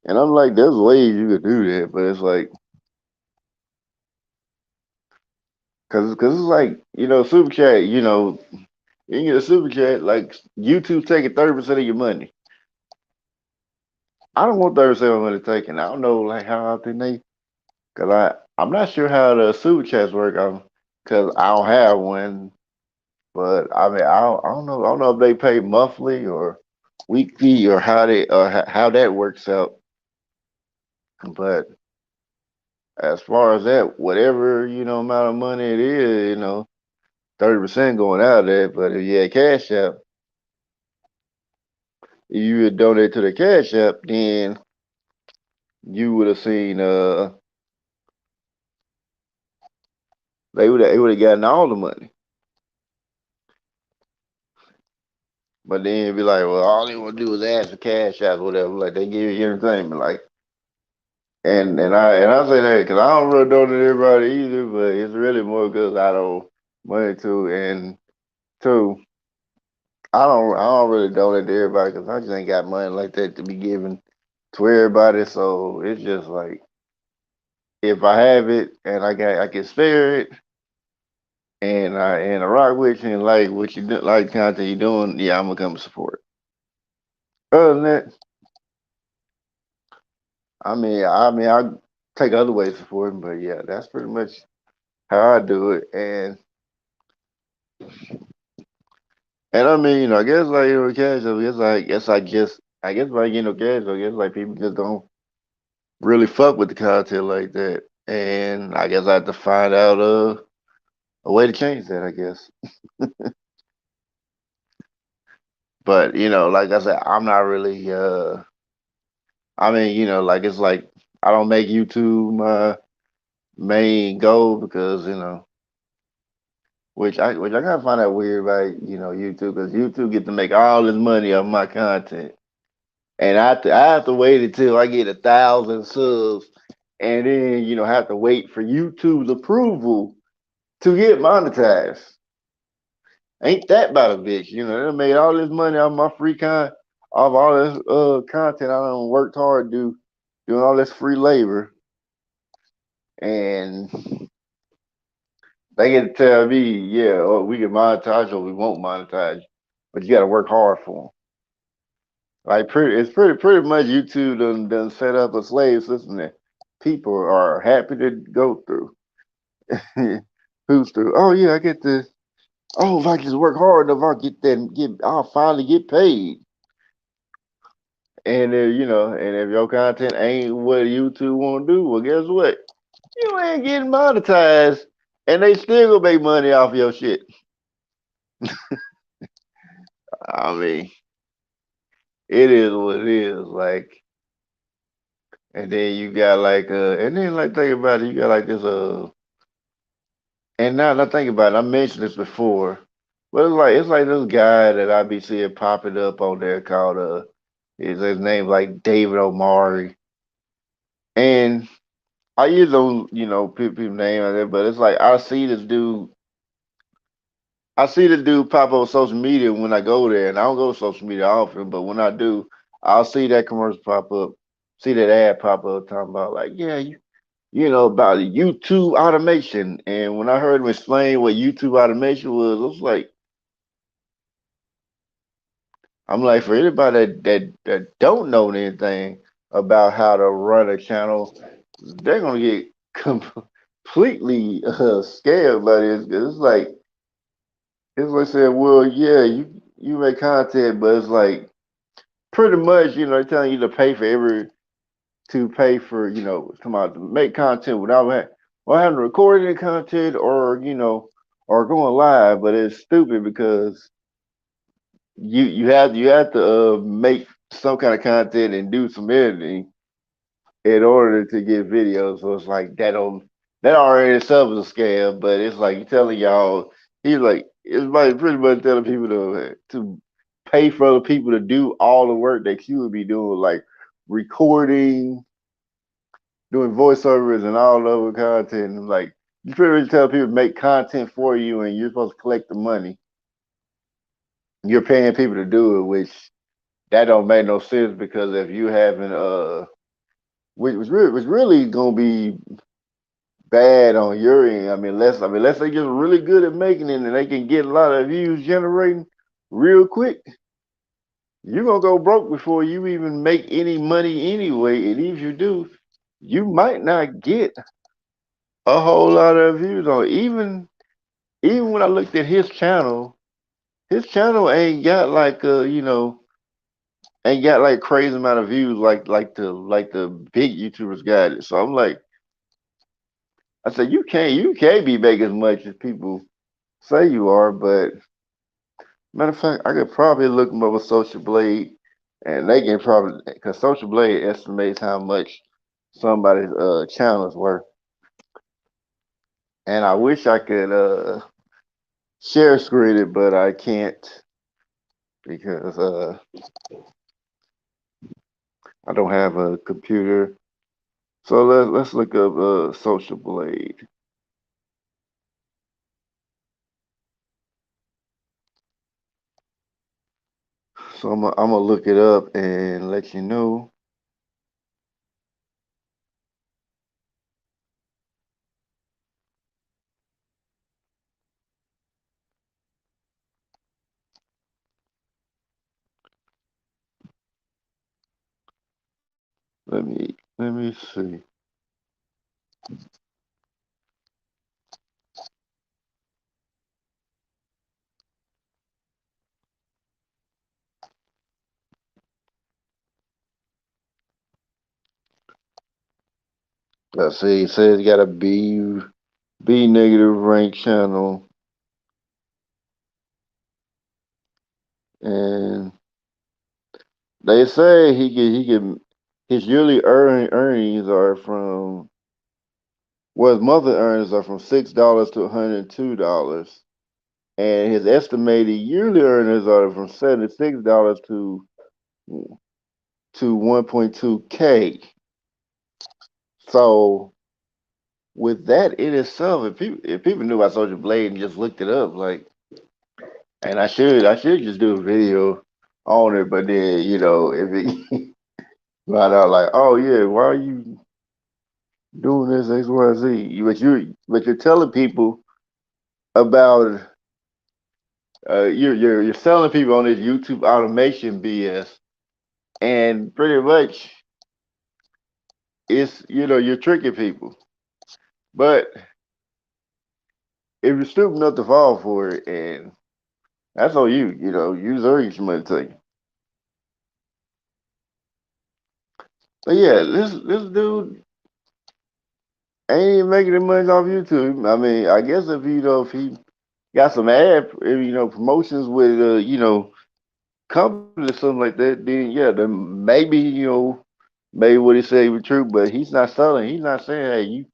and I'm like, there's ways you could do that, but it's like, cause it's like super chat, you can get a super chat like YouTube taking 30% of your money. I don't want 30% of my money taken. I don't know like how often cause I'm not sure how the super chats work. Cause I don't have one. But I mean, I don't know if they pay monthly or weekly or how that works out. But as far as that, whatever, amount of money it is, 30% going out of that. But if you had Cash App, if you would donate to the Cash App, then you would have seen they would have gotten all the money. But then it'd be like, well, all they want to do is ask for Cash App or whatever. Like they give you entertainment, like. And I say that because I don't really donate to everybody either, but it's really more because I don't money to, and two, I don't really donate to everybody because I just ain't got money like that to be giving to everybody. So it's just like if I have it and I can spare it, and I rock with you and like what you do, like content you doing, yeah, I'm gonna come support. Other than that, I take other ways to support 'em, but yeah, that's pretty much how I do it. And I mean, I guess like cash, I guess like cash, I guess like people just don't really fuck with the content like that, and I guess I have to find out a way to change that, I guess. But like I said, I'm not really I mean, like it's like I don't make YouTube my main goal because which I kind of find that weird about YouTube because YouTube get to make all this money off my content. And I have to wait until I get 1,000 subs, and then have to wait for YouTube's approval to get monetized. Ain't that about a bitch? They made all this money off my off all this content I done worked hard doing all this free labor, and they get to tell me, yeah, oh, we can monetize or we won't monetize, but you got to work hard for them. Like it's pretty much YouTube done set up a slave system that people are happy to go through. Who's through? Oh yeah, I get this. Oh, if I just work hard enough, I'll finally get paid. And if your content ain't what YouTube want to do, well, guess what? You ain't getting monetized, and they still gonna make money off your shit. I mean, it is what it is. Like, and then you got like and then like think about it, you got like this and now that I think about it, I mentioned this before, but it's like this guy that I be seeing popping up on there called his name like David Omari, and I use don't people name out there, but it's like I see the dude pop up on social media when I go there, and I don't go to social media often, but when I do, I'll see that commercial pop up, see that ad pop up talking about like, yeah, about the YouTube automation. And when I heard him explain what YouTube automation was, I was like, I'm like, for anybody that don't know anything about how to run a channel, they're gonna get completely scared by this. 'Cause it's like saying, well, yeah, you make content, but it's like pretty much, they're telling you to pay for, come out to make content without having to record any content or going live. But it's stupid because you have to make some kind of content and do some editing in order to get videos. So it's like that already itself is a scam. But it's like you're telling y'all, he's like it's like pretty much telling people to pay for other people to do all the work that you would be doing, like recording, doing voiceovers and all the other content. And like you pretty much tell people to make content for you, and you're supposed to collect the money. You're paying people to do it, which that don't make no sense because if you haven't which was really gonna be bad on your end. Unless they get really good at making it and they can get a lot of views generating real quick, you're gonna go broke before you even make any money anyway. And if you do, you might not get a whole lot of views on it. Even when I looked at his channel ain't got like crazy amount of views like the big YouTubers got it. So I'm like, I said you can't be making as much as people say you are, but matter of fact, I could probably look them up with Social Blade, and they can probably because Social Blade estimates how much somebody's channel is worth. And I wish I could share screen it, but I can't because I don't have a computer. So let's look up Social Blade. So I'm gonna look it up and let you know. Let me see. Let's see. It says you got a B negative rank channel, and they say he can his yearly earnings are from well his monthly earnings are from $6 to $102, and his estimated yearly earnings are from $76 to 1.2K. So with that in itself, if people knew about Social Blade and just looked it up, like, and I should just do a video on it, but then if it find out like, oh yeah, why are you doing this XYZ? But you're telling people about you're selling people on this YouTube automation BS, and pretty much it's you're tricking people. But if you're stupid enough to fall for it, and that's on you, use urgency money to you. But yeah, this dude ain't even making the money off YouTube. I mean, I guess if he got some promotions with companies or something like that, then yeah, then maybe what he said was true, but he's not selling. He's not saying, hey, you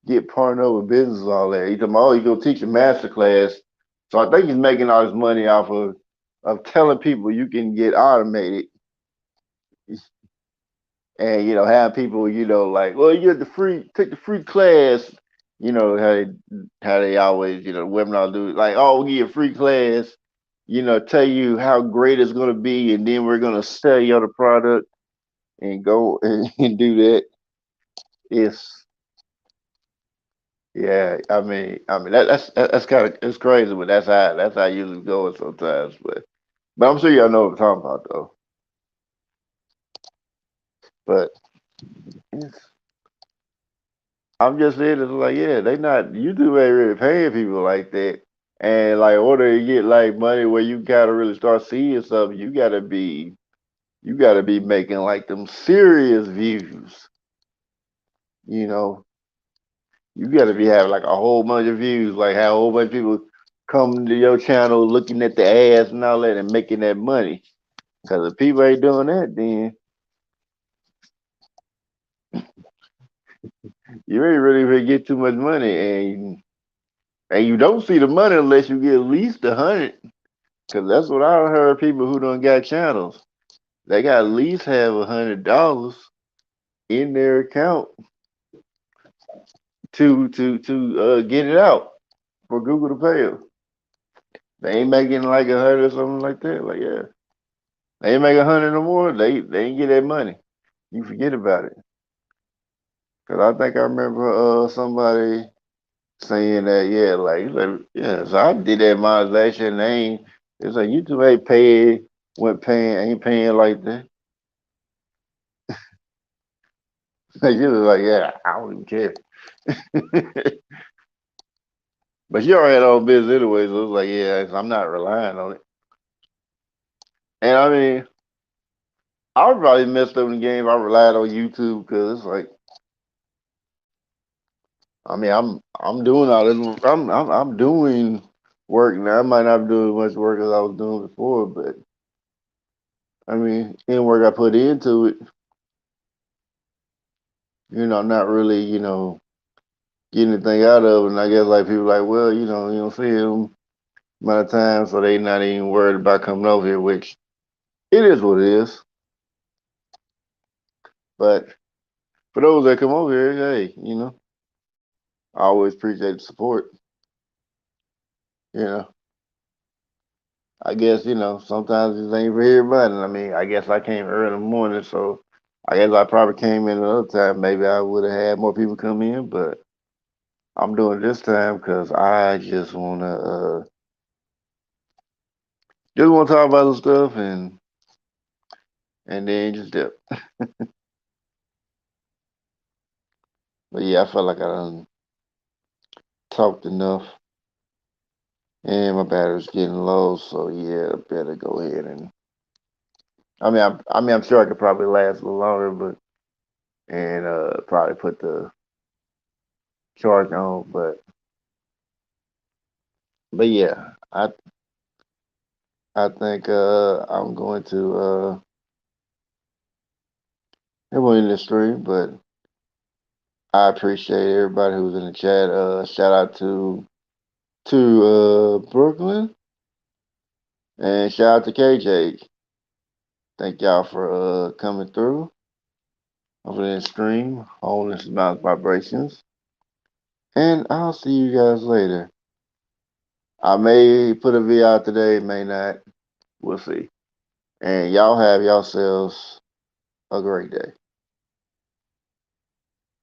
get partnered with business and all that. He's talking about, oh, you go teach a master class. So I think he's making all his money off of telling people you can get automated and have people like, well, you get take the free class. How they always webinar do like, oh, we give you a free class. Tell you how great it's gonna be, and then we're gonna sell you the product and go and do that. It's yeah. I mean that's kind of it's crazy, but that's how I usually go sometimes. But I'm sure y'all know what I'm talking about though. But it's, I'm just saying it's like yeah, they not YouTube ain't really paying people like that. And like, in order to get like money where you gotta really start seeing something, you gotta be making like them serious views. You know, you gotta be having like a whole bunch of views, like how a whole bunch of people come to your channel looking at the ads and all that and making that money. Because if people ain't doing that, then you ain't really gonna get too much money, and you don't see the money unless you get at least 100. Because that's what I heard. People who don't got channels, they got at least have $100 in their account to get it out for Google to pay them. They ain't making like 100 or something like that. Like yeah, they ain't make 100 no more. They ain't get that money. You forget about it. Cause I think I remember somebody saying that yeah, like yeah. So I did that monetization. And they ain't. It's like YouTube ain't paying, ain't paying like that. Like you was like yeah, I don't even care. But you already had all business anyway, so it was like yeah, I'm not relying on it. And I mean, I would probably messed up in the game if I relied on YouTube because it's like I mean, I'm doing all this. I'm doing work now. I might not do as much work as I was doing before, but I mean, any work I put into it, not really, getting anything out of it. And I guess like people like, well, you don't see them amount of time, so they not even worried about coming over here, which it is what it is. But for those that come over here, hey, I always appreciate the support. You know, I guess sometimes it ain't for everybody. I mean, I guess I came early in the morning, so I guess I probably came in another time. Maybe I would have had more people come in, but I'm doing this time because I just wanna talk about some stuff and then just dip. But yeah, I felt like I done talked enough, and my battery's getting low, so yeah, I better go ahead and. I'm sure I could probably last a little longer, but and probably put the charge on, but yeah, I think I'm going to everyone in the stream, but I appreciate everybody who's in the chat. Shout out to Brooklyn and shout out to KJ. Thank y'all for coming through over the stream, holding some mouth vibrations, and I'll see you guys later. I may put a V out today, may not. We'll see. And y'all have yourselves a great day.